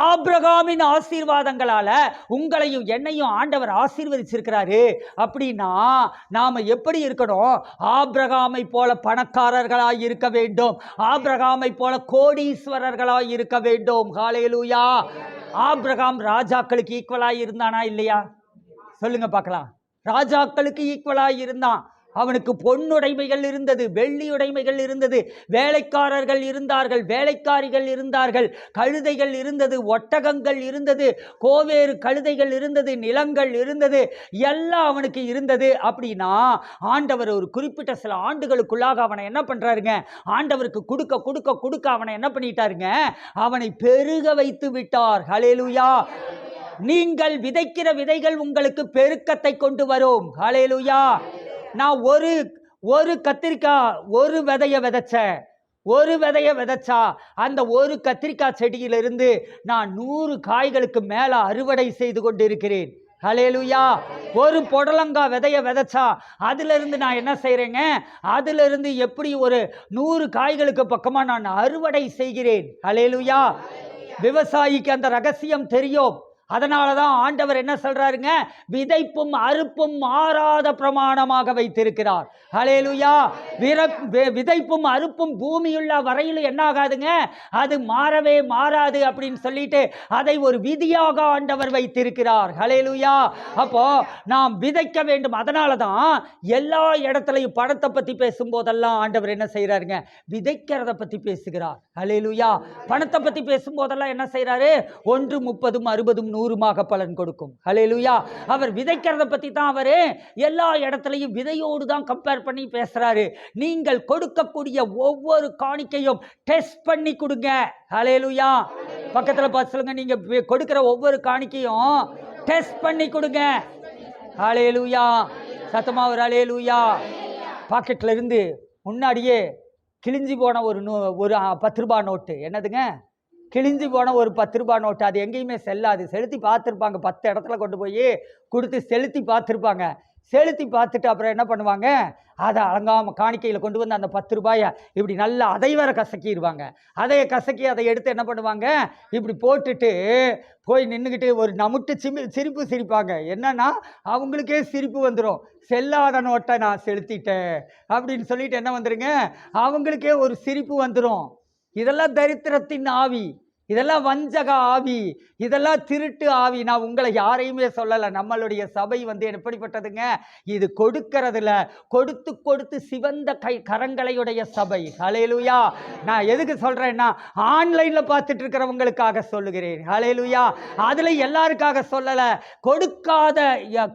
Speaker 1: ஆபிரகாமின் ஆசீர்வாதங்களால உங்களையும் என்னையும் ஆண்டவர் ஆசீர்வதிச்சிருக்கிறாரு. அப்படின்னா நாம எப்படி இருக்கணும்? ஆபிரகாமை போல பணக்காரர்களாய் இருக்க வேண்டும். ஆபிரகாமை போல கோடீஸ்வரர்களாய் இருக்க வேண்டும். ஹல்லேலூயா. ஆபிரகாம் ராஜாக்களுக்கு ஈக்குவலாய் இருந்தானா இல்லையா? சொல்லுங்க பார்க்கலாம். ராஜாக்களுக்கு ஈக்குவலாய் இருந்தான். அவனுக்கு பொன்னுடைமைகள் இருந்தது, வெள்ளியுடைமைகள் இருந்தது, வேலைக்காரர்கள் இருந்தார்கள், வேலைக்காரிகள் இருந்தார்கள், கழுதைகள் இருந்தது, ஒட்டகங்கள் இருந்தது, கோவேறு கழுதைகள் இருந்தது, நிலங்கள் இருந்தது, எல்லாம் அவனுக்கு இருந்தது. அப்படின்னா ஆண்டவர் ஒரு குறிப்பிட்ட சில ஆண்டுகளுக்குள்ளாக அவனை என்ன பண்றாருங்க? ஆண்டவருக்கு கொடுக்க கொடுக்க கொடுக்க அவனை என்ன பண்ணிட்டாருங்க? அவனை பெருக வைத்து விட்டார். ஹல்லேலூயா. நீங்கள் விதைக்கிற விதைகள் உங்களுக்கு பெருக்கத்தை கொண்டு வரும். ஹல்லேலூயா. நான் ஒரு கத்திரிக்காய் ஒரு விதைய விதைச்சா அந்த ஒரு கத்திரிக்காய் செடியிலிருந்து நான் 100 காய்களுக்கு மேல அறுவடை செய்து கொண்டிருக்கிறேன். ஹல்லேலூயா. ஒரு புடலங்காய் விதைய விதைச்சா அதுல இருந்து நான் என்ன செய்யறேங்க? அதுல இருந்து எப்படி ஒரு 100 காய்களுக்கு பக்கமா நான் அறுவடை செய்கிறேன். ஹல்லேலூயா. விவசாயிக்கு அந்த ரகசியம் தெரியும். அதனாலதான் ஆண்டவர் என்ன சொல்றாருங்க? விதைப்பும் அறுப்பும் மாறாத பிரமாணமாக வைத்திருக்கிறார். ஹல்லேலூயா. விதைப்பும் அறுப்பும் பூமியுள்ள வரையிலும் என்ன ஆகாதுங்க? அது மாறவே மாறாது அப்படின்னு சொல்லிட்டு அதை ஒரு விதியாக ஆண்டவர் வைத்திருக்கிறார். ஹல்லேலூயா. அப்போ நாம் விதைக்க வேண்டும். அதனாலதான் எல்லா இடத்துலையும் பணத்தை பத்தி பேசும்போதெல்லாம் ஆண்டவர் என்ன செய்யறாருங்க? விதைக்கிறத பத்தி பேசுகிறார். ஹல்லேலூயா. பணத்தை பத்தி பேசும்போதெல்லாம் என்ன செய்யறாரு? 1 30 60 100 பலன் கொடுக்கும். ஹல்லேலூயா. அவர் விதைக்கிறத பத்தி தான் அவரு எல்லா இடத்துலையும் விதையோடு தான் கம்பேர் பண்ணி பேசுறாரு. நீங்கள் கொடுக்கக்கூடிய ஒவ்வொரு காணிக்கையும் டெஸ்ட் பண்ணி கொடுங்க. ஹல்லேலூயா. பக்கத்துல பார்த்து சொல்லுங்க, நீங்க கொடுக்கிற ஒவ்வொரு காணிக்கையும் டெஸ்ட் பண்ணி கொடுங்க. ஹல்லேலூயா. சத்தமா ஒரு ஹல்லேலூயா. பாக்கெட்ல இருந்து முன்னாடியே கிழிஞ்சி போன ஒரு 10 ரூபாய் நோட்டு, என்னதுங்க? கிழிஞ்சு போன ஒரு 10 ரூபாய் நோட்டு, அது எங்கேயுமே செல்லாது. செலுத்தி பார்த்துருப்பாங்க, 10 இடத்துல கொண்டு போய் கொடுத்து செலுத்தி பார்த்துருப்பாங்க. செலுத்தி பார்த்துட்டு அப்புறம் என்ன பண்ணுவாங்க, அதை அலங்காமல் காணிக்கையில் கொண்டு வந்து அந்த 10 ரூபாயை இப்படி நல்லா அதை வேற கசக்கிடுவாங்க. அதை கசக்கி அதை எடுத்து என்ன பண்ணுவாங்க, இப்படி போட்டுட்டு போய் நின்றுக்கிட்டு ஒரு நமுட்டு சிரிப்பு சிரிப்பாங்க. என்னன்னா அவங்களுக்கே சிரிப்பு வந்துடும். செல்லாத நோட்டை நான் செலுத்திட்டேன் அப்படின்னு சொல்லிட்டு என்ன வந்துருங்க, அவங்களுக்கே ஒரு சிரிப்பு வந்துடும். இதெல்லாம் தரித்திரத்தின் ஆவி, இதெல்லாம் வஞ்சக ஆவி, இதெல்லாம் திருட்டு ஆவி. நான் உங்களை யாரையுமே சொல்லலை. நம்மளுடைய சபை எப்படிப்பட்டதுங்க, இது கொடுக்கறதுல கொடுத்து கொடுத்து சிவந்த கரங்களையுடைய சபை. ஹல்லேலூயா. நான் எதுக்கு சொல்றேன்னா, ஆன்லைன்ல பார்த்துட்டு இருக்கிறவங்களுக்காக சொல்லுகிறேன். ஹல்லேலூயா. அதுல எல்லாருக்காக சொல்லல,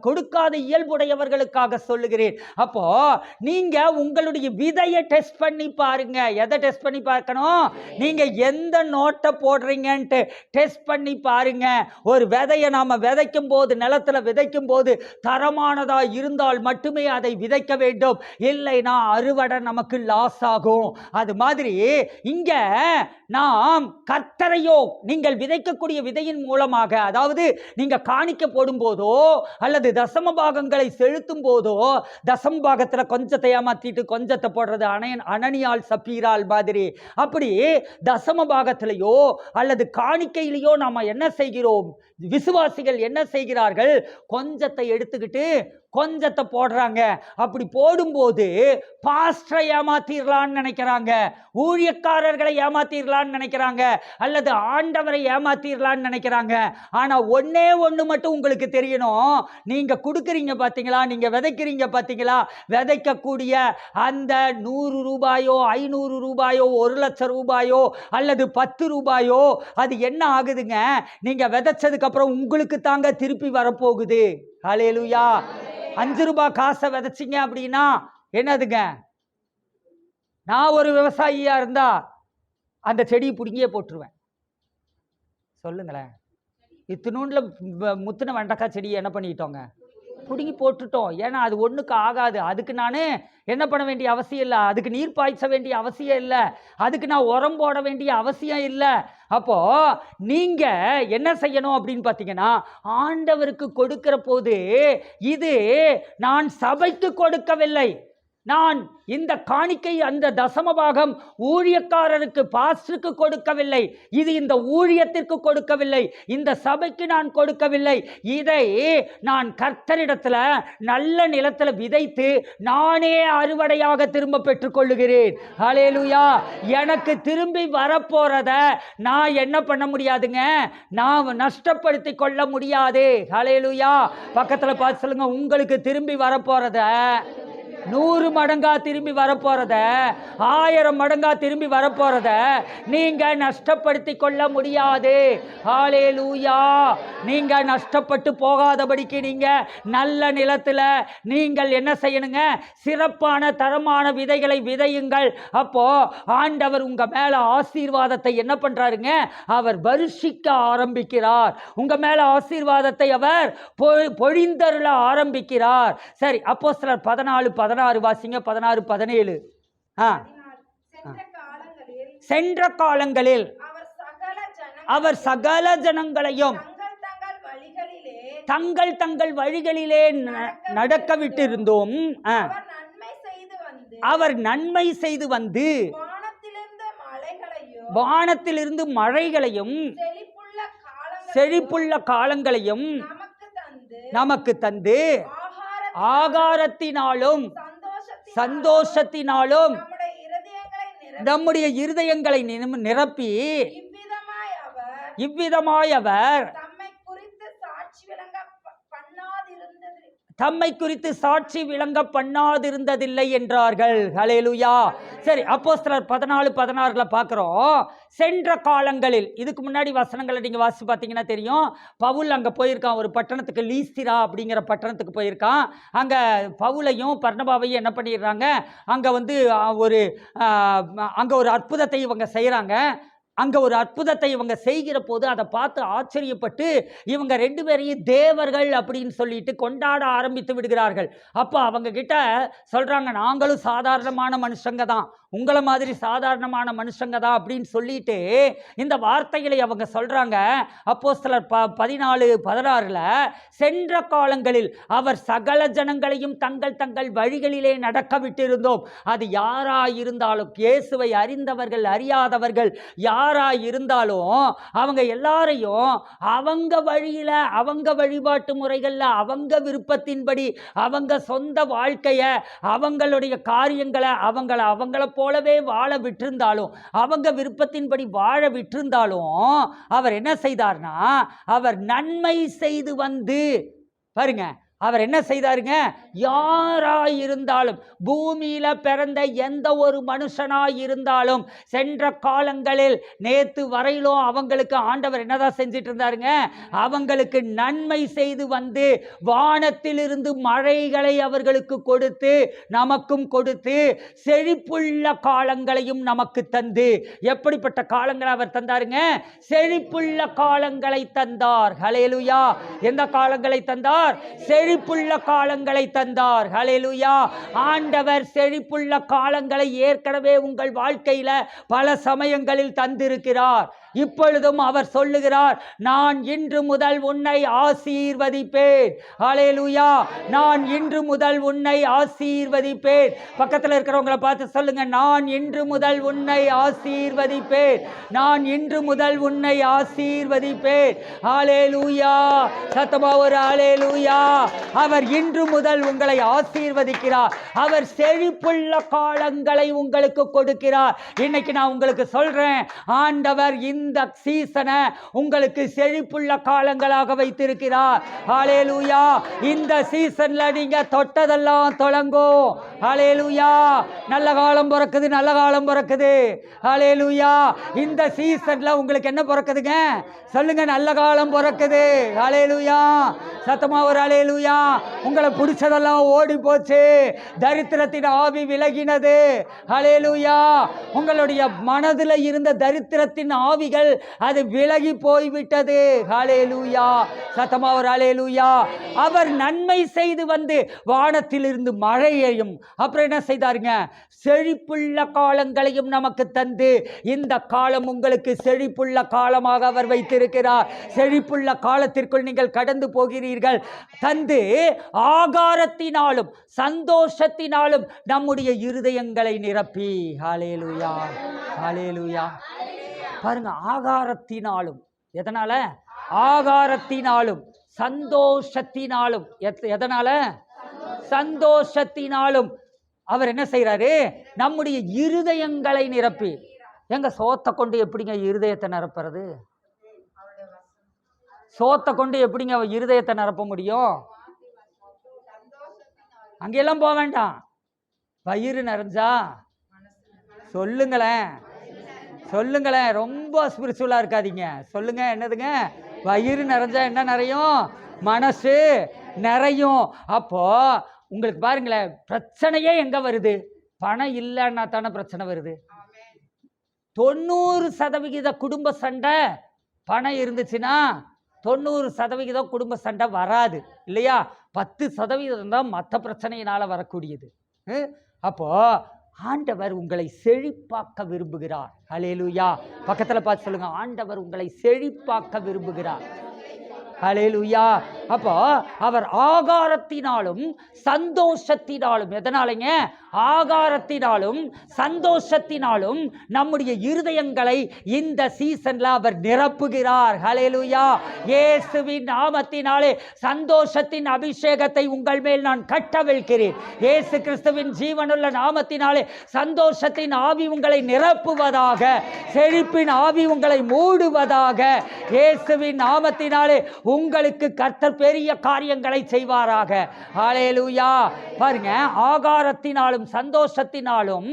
Speaker 1: கொடுக்காத இயல்புடையவர்களுக்காக சொல்லுகிறேன். அப்போ நீங்க உங்களுடைய விதையை டெஸ்ட் பண்ணி பாருங்க. எதை டெஸ்ட் பண்ணி பார்க்கணும், நீங்க எந்த நோட்டை போடுறீங்கன்ட்டு டெஸ்ட் பண்ணி பாருங்க. ஒரு விதையை நாம விதைக்கும் போது, நிலத்துல விதைக்கும் போது தரமானதா இருந்தால் மட்டுமே அதை விதைக்க வேண்டும். இல்லைனா அறுவடை நமக்கு லாஸ் ஆகும். அது மாதிரி இங்க நாம் கர்த்தரையோ, நீங்கள் விதைக்கக்கூடிய விதையின் மூலமாக, அதாவது நீங்க காணிக்க போடும் போதோ அல்லது தசம பாகங்களை செலுத்தும் போதோ, தசம பாகத்துல கொஞ்சத்தை ஏமாத்திட்டு கொஞ்சத்தை போடுறது அனனியால் சப்பீரால் மாதிரி. அப்படி தசம பாகத்திலேயோ அல்லது காணிக்கையிலேயோ நாம என்ன செய்கிறோம், விசுவாசிகள் என்ன செய்கிறார்கள், கொஞ்சத்தை எடுத்துக்கிட்டு கொஞ்சத்தை போடுறாங்க. அப்படி போடும்போது பாஸ்டரை ஏமாத்திரலான்னு நினைக்கிறாங்க, ஊழியக்காரர்களை ஏமாத்திரலான்னு நினைக்கிறாங்க, அல்லது ஆண்டவரை ஏமாத்திரலான்னு நினைக்கிறாங்க. ஆனா ஒன்னே ஒன்று மட்டும் உங்களுக்கு தெரியணும், நீங்க கொடுக்குறீங்க பார்த்தீங்களா, நீங்க விதைக்கிறீங்க பார்த்தீங்களா, விதைக்கக்கூடிய அந்த 100 ரூபாயோ 500 ரூபாயோ 1 லட்சம் ரூபாயோ அல்லது 10 ரூபாயோ, அது என்ன ஆகுதுங்க, நீங்க விதைச்சதுக்கு அப்புறம் உங்களுக்கு தாங்க திருப்பி வரப்போகுது. ஹல்லேலூயா. 5 ரூபாய் காசை விதைச்சிங்க அப்படின்னா என்னதுங்க, நான் ஒரு விவசாயியா இருந்தா அந்த செடியை பிடுங்கியே போட்டுருவேன். சொல்லுங்களேன். இத்தினூன்ல முத்தின வெண்டைக்காய் செடியை என்ன பண்ணிட்டோங்க, பிடுங்கி போட்டுட்டோம். ஏன்னா அது ஒன்றுக்கு ஆகாது. அதுக்கு நான் என்ன பண்ண வேண்டிய அவசியம் இல்லை, அதுக்கு நீர் பாய்ச்ச வேண்டிய அவசியம் இல்லை, அதுக்கு நான் உரம் போட வேண்டிய அவசியம் இல்லை. அப்போ நீங்க என்ன செய்யணும் அப்படின்னு பார்த்தீங்கன்னா, ஆண்டவருக்கு கொடுக்கிற போது இது நான் சபைக்கு கொடுக்கவில்லை, நான் இந்த காணிக்கை அந்த தசமபாகம் ஊழியக்காரருக்கு பாஸ்டருக்கு கொடுக்கவில்லை, இது இந்த ஊழியத்திற்கு கொடுக்கவில்லை, இந்த சபைக்கு நான் கொடுக்கவில்லை, இதை நான் கர்த்தரிடத்துல நல்ல நிலத்துல விதைத்து நானே அறுவடையாக திரும்ப பெற்றுக்கொள்ளுகிறேன். ஹல்லேலூயா. எனக்கு திரும்பி வரப்போறத நான் என்ன பண்ண முடியாதுங்க, நான் நஷ்டப்படுத்தி கொள்ள முடியாது. ஹல்லேலூயா. பக்கத்துல பார்த்து சொல்லுங்க, உங்களுக்கு திரும்பி வரப்போறத 100 மடங்கா திரும்பி வரப்போறத, 1000 மடங்கா திரும்பி வரப்போறத நீங்க நஷ்டப்படுத்தி கொள்ள முடியாது. ஹல்லேலூயா. நீங்க நஷ்டப்பட்டு போகாதபடிக்கு நீங்க நல்ல நிலத்துல நீங்கள் என்ன செய்யணுங்க, சிறப்பான தரமான விதைகளை விதையுங்கள். அப்போ ஆண்டவர் உங்க மேல ஆசீர்வாதத்தை என்ன பண்றாருங்க, அவர் வருஷிக்க ஆரம்பிக்கிறார். உங்க மேல ஆசீர்வாதத்தை அவர் பொழிந்தருள ஆரம்பிக்கிறார். சரி, அப்போஸ்தலர் 14:16 வாசிங்க. 16:17. சென்ற காலங்களில் அவர் சகல ஜனங்களையும் தங்கள் தங்கள் வழிகளிலே நடக்க விட்டிருந்தோம். அவர் நன்மை செய்து வந்து வானத்திலிருந்து மழைகளையும் செழிப்புள்ள காலங்களையும் நமக்கு தந்து ஆகாரத்தினாலும் சந்தோஷத்தினாலும் நம்முடைய இருதயங்களை நிரப்பி இவ்விதமாய் அவர் தம்மை குறித்து சாட்சி விளங்க பண்ணாதிருந்ததில்லை என்றார்கள். ஹல்லேலூயா. சரி, அப்போஸ்தலர் 14:16 பார்க்கிறோம். சென்ற காலங்களில், இதுக்கு முன்னாடி வசனங்களை நீங்க வாசி பார்த்தீங்கன்னா தெரியும். பவுல் அங்க போயிருக்கான், ஒரு பட்டணத்துக்கு, லீஸ்திரா அப்படிங்கிற பட்டணத்துக்கு போயிருக்கான். அங்க பவுலையும் பர்னபாவையும் என்ன பண்ணிடுறாங்க, அங்க ஒரு அற்புதத்தை இவங்க செய்யறாங்க. அங்க ஒரு அற்புதத்தை இவங்க செய்கிற போது அதை பார்த்து ஆச்சரியப்பட்டு இவங்க 2 பேரையும் தேவர்கள் அப்படின்னு சொல்லிட்டு கொண்டாட ஆரம்பித்து விடுகிறார்கள். அப்போ அவங்க கிட்ட சொல்றாங்க, நாங்களும் சாதாரணமான மனுஷங்க தான், உங்களை மாதிரி சாதாரணமான மனுஷங்க தான் அப்படின்னு சொல்லிட்டு இந்த வார்த்தைகளை அவங்க சொல்றாங்க. அப்போஸ்தலர் 14:16 சென்ற காலங்களில் அவர் சகல ஜனங்களையும் தங்கள் தங்கள் வழிகளிலே நடக்க விட்டிருந்தோம். அது யாராயிருந்தாலும், இயேசுவை அறிந்தவர்கள் அறியாதவர்கள் யாராயிருந்தாலும் அவங்க எல்லாரையும் அவங்க வழியில, அவங்க வழிபாட்டு முறைகள்ல, அவங்க விருப்பத்தின்படி, அவங்க சொந்த வாழ்க்கைய, அவங்களுடைய காரியங்களை அவங்கள போலவே வாழ விட்டிருந்தாலும், அவங்க விருப்பத்தின்படி வாழ விட்டிருந்தாலும் அவர் என்ன செய்தார்னா, அவர் நன்மை செய்து வந்து, பாருங்க, அவர் என்ன செய்தாருங்க, யாராயிருந்தாலும், பூமியில பிறந்த எந்த ஒரு மனுஷனாயிருந்தாலும், சென்ற காலங்களில் நேத்து வரையிலும் அவங்களுக்கு ஆண்டவர் என்னதான் செஞ்சிட்டு இருந்தாருங்க, அவங்களுக்கு நன்மை செய்து வந்து வானத்திலிருந்து மழைகளை அவர்களுக்கு கொடுத்து, நமக்கும் கொடுத்து, செழிப்புள்ள காலங்களையும் நமக்கு தந்து, எப்படிப்பட்ட காலங்களை அவர் தந்தாருங்க, செழிப்புள்ள காலங்களை தந்தார். ஹல்லேலூயா. எந்த காலங்களை தந்தார்? செழிப்புள்ள காலங்களை தந்தார். ஹல்லேலூயா. ஆண்டவர் செழிப்புள்ள காலங்களை ஏற்கனவே உங்கள் வாழ்க்கையில பல சமயங்களில் தந்திருக்கிறார். இப்பொழுதும் அவர் சொல்லுகிறார், நான் இன்று முதல் உன்னை ஆசீர்வதிப்பேன். ஹல்லேலூயா. நான் இன்று முதல் உன்னை ஆசீர்வதிப்பேன். பக்கத்தில் இருக்கிறவங்களை பார்த்து சொல்லுங்க, நான் இன்று முதல் உன்னை ஆசீர்வதிப்பேன். நான் இன்று முதல் உன்னை ஆசீர்வதிப்பேன். ஹல்லேலூயா. சத்தமா ஒரு ஹல்லேலூயா. அவர் இன்று முதல் உங்களை ஆசீர்வதிக்கிறார். அவர் செழிப்புள்ள காலங்களை உங்களுக்கு கொடுக்கிறார். இன்னைக்கு நான் உங்களுக்கு சொல்றேன், ஆண்டவர் இந்த சீசனை உங்களுக்கு செழிப்புள்ள காலங்களாக வைத்திருக்கிறார். ஹல்லேலூயா. இந்த சீசன்ல நீங்க தொட்டதெல்லாம் தொடங்கும். ஹல்லேலூயா. நல்ல காலம் பிறக்குது, நல்ல காலம் பிறக்குது. ஹல்லேலூயா. இந்த சீசன்ல உங்களுக்கு என்ன பிறக்குதுங்க? சொல்லுங்க, நல்ல காலம் பிறக்குது. ஹல்லேலூயா. சத்தமா ஒரு ஹல்லேலூயா. உங்களை பிடிச்சதெல்லாம் ஓடி போச்சு, தரித்திரத்தின் ஆவி விலகினது. ஹல்லேலூயா. உங்களுடைய மனதில் இருந்த தரித்திரத்தின் ஆவிகள் அது விலகி போய்விட்டது. ஹல்லேலூயா. சத்தமா ஒரு ஹல்லேலூயா. அவர் நன்மை செய்து வந்து வானத்திலிருந்து மழையையும், அப்புறம் என்ன செய்தாருங்க, செழிப்புள்ள காலங்களையும் நமக்கு தந்து, இந்த காலம் உங்களுக்கு செழிப்புள்ள காலமாக அவர் வைத்திருக்கிறார். செழிப்புள்ள காலத்திற்குள் நீங்கள் கடந்து போகிறீர்கள். தந்து ஆகாரத்தினாலும் சந்தோஷத்தினாலும் நம்முடைய இருதயங்களை நிரப்பி. ஹல்லேலூயா. ஹல்லேலூயா. பாருங்க, ஆகாரத்தினாலும், எதனால? ஆகாரத்தினாலும் சந்தோஷத்தினாலும். எதனால? சந்தோஷத்தினாலும் அவர் என்ன செய்யறாரு? நம்முடைய இருதயங்களை நிரப்பி. எங்க சோத்தை கொண்டு எப்படிங்க இருதயத்தை நிரப்புறது? சோத்தை கொண்டு எப்படிங்க இருதயத்தை நிரப்ப முடியும்? அங்கெல்லாம் போக வேண்டாம். வயிறு நிறைஞ்சா சொல்லுங்களேன், சொல்லுங்களேன். ரொம்ப ஸ்பிரிச்சுவலா இருக்காதீங்க. சொல்லுங்க, என்னதுங்க? வயிறு நிறைஞ்சா என்ன நிறையும்? மனசு நிறையும். அப்போ உங்களுக்கு பாருங்களேன், பிரச்சனையே எங்க வருது? பணம் இல்லைன்னா தானே பிரச்சனை வருது. 90% குடும்ப சண்டை பணம் இருந்துச்சுன்னா 90% குடும்ப சண்டை வராது இல்லையா? 10% தான் மற்ற பிரச்சனையினால வரக்கூடியது. அப்போ ஆண்டவர் உங்களை செழிப்பாக்க விரும்புகிறார். ஹல்லேலூயா. பக்கத்தில் பார்த்து சொல்லுங்க, ஆண்டவர் உங்களை செழிப்பாக்க விரும்புகிறார். ஹல்லேலூயா. அப்போ அவர் ஆகாரத்தினாலும் சந்தோஷத்தினாலும், எதனாலங்க? ஆகாரத்தினாலும் சந்தோஷத்தினாலும் நம்முடைய இருதயங்களை இந்த சீசன்ல அவர் நிரப்புகிறார். ஹல்லேலூயா. இயேசுவின் நாமத்தினாலே சந்தோஷத்தின் அபிஷேகத்தை உங்கள் மேல் நான் கட்டவிழ்க்கிறேன். இயேசு கிறிஸ்துவின் ஜீவனுள்ள நாமத்தினாலே சந்தோஷத்தின் ஆவி உங்களை நிரப்புவதாக, செழிப்பின் ஆவி உங்களை மூடுவதாக. இயேசுவின் நாமத்தினாலே உங்களுக்கு கர்த்தர் பெரிய காரியங்களை செய்வாராக. ஹல்லேலூயா. பாருங்க, ஆகாரத்தினாலும் சந்தோஷத்தினாலும்